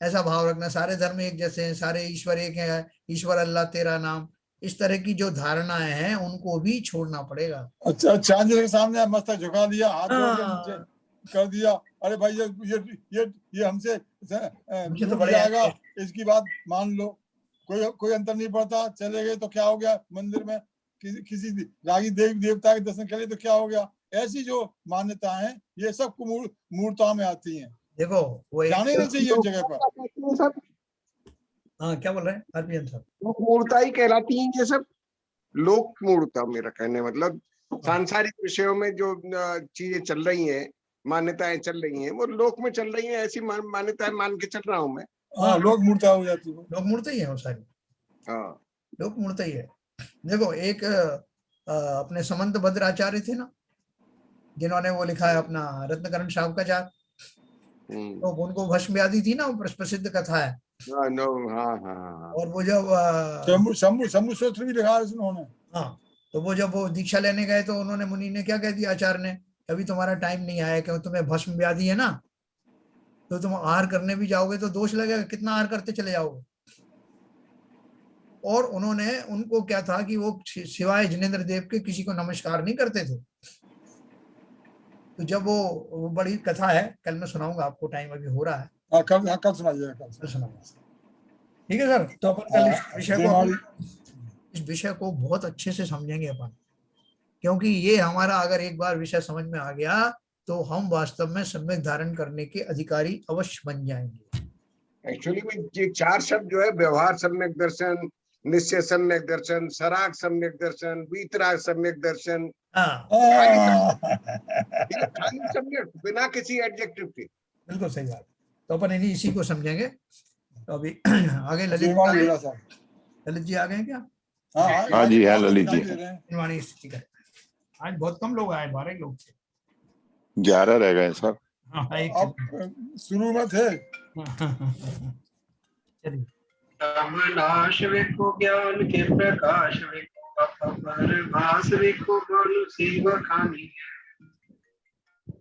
ऐसा भाव रखना, सारे धर्म एक जैसे हैं, सारे ईश्वर एक है, ईश्वर अल्लाह तेरा नाम, इस तरह की जो धारणाएं हैं उनको भी छोड़ना पड़ेगा। अच्छा, चांद के सामने मस्तक झुका दिया, हाथ जोड़ के नीचे कर दिया, अरे भाई ये हमसे तो जाएगा, इसकी बात मान लो, कोई अंतर नहीं पड़ता, चले गए तो क्या हो गया, मंदिर में किसी रागी देवी देवता के दर्शन के लिए तो क्या हो गया। ऐसी जो मान्यता है ये सब मूर्ता में आती हैं। देखो वो जाने नहीं चाहिए उस जगह पर। हाँ, क्या बोल रहे हैं आरपीएन साहब? मूर्ता ही कहलाती है ये सब, लोक मूर्ता। मेरा कहने मतलब सांसारिक विषयों में जो चीजें चल रही हैं, मान्यताएं चल रही हैं, वो लोक में चल रही हैं, ऐसी मान्यताएं मान के चल रहा हूँ मैं। हाँ, लोक मूर्ता हो जाती है, लोक मूर्ता ही है वो सारी। हाँ, लोक मूर्ता ही है। देखो एक अपने समंत भद्राचार्य थे ना, जिन्होंने वो लिखा है अपना रत्नकरण साहब का जाप, तो उनको भस्म व्याधि थी ना, वो प्रसिद्ध कथा है। और वो जब शंभु सूत्र भी लिखा है उन्होंने। हाँ, तो वो जब वो दीक्षा लेने गए तो उन्होंने, मुनि ने क्या कह दिया आचार्य ने, अभी तुम्हारा टाइम नहीं आया, क्यों तुम्हें भस्म व्याधि है ना, तो तुम आहार करने भी जाओगे तो दोष लगेगा, कितना आहार करते चले जाओगे। और उन्होंने, उनको क्या था कि वो सिवाय जिनेंद्र देव के किसी को नमस्कार नहीं करते थे। तो जब वो बड़ी कथा है, कल मैं सुनाऊंगा आपको, टाइम अभी हो रहा है। कल सुनाइएगा, कल सुनाइए। ठीक है सर, तो अपन कल इस विषय को बहुत अच्छे से समझेंगे अपन, क्योंकि ये हमारा अगर एक बार विषय समझ में आ गया तो हम वास्तव में सम्यक धारण करने के अधिकारी अवश्य बन जाएंगे। एक्चुअली में ये 4 शब्द जो है, व्यवहार सम्यक दर्शन, निश्चय सम्यक दर्शन, सराग सम्यक दर्शन, वीतराग सम्यक दर्शन, खाली सम्यक बिना किसी एडजेक्टिव के। बिल्कुल सही बात। तो अपन इसी को समझेंगे। तो अभी आगे ललित जी आ गए क्या? हाँ जी, है ललित जी। ठीक है, आज बहुत कम लोग आए, 12 लोग थे। 11 रह गए सर। आप शुरू में थे। चलिए। नाश विको ज्ञान के प्रकाश विको अपरभास विको बल शिव खानी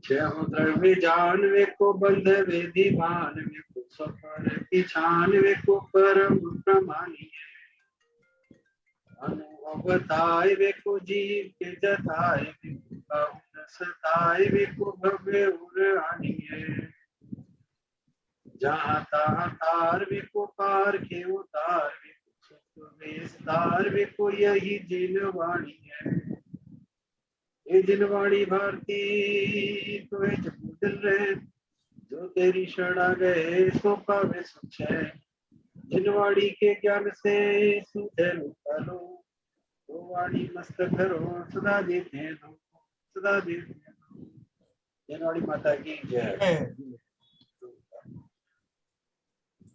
छह द्रव्य जान विको बंध वेदीवान विको सफल पिछान विको परम प्रमाणी अनुभवताय विको जीव के जताय विको सताय विको भव्य उरानी जहाँ तहाँ तार विको पार के उतार विको सुख विस्तार विको यही जिनवाणी है। ये जिनवाणी भारती तो है जब दिल रहे जो तेरी शरणा गए सो पावे सुख है। जिनवाणी के ज्ञान से सुधे लो तो वाणी मस्त करो सदा देते दो, सदा देते दो। जिनवाणी माता की जय।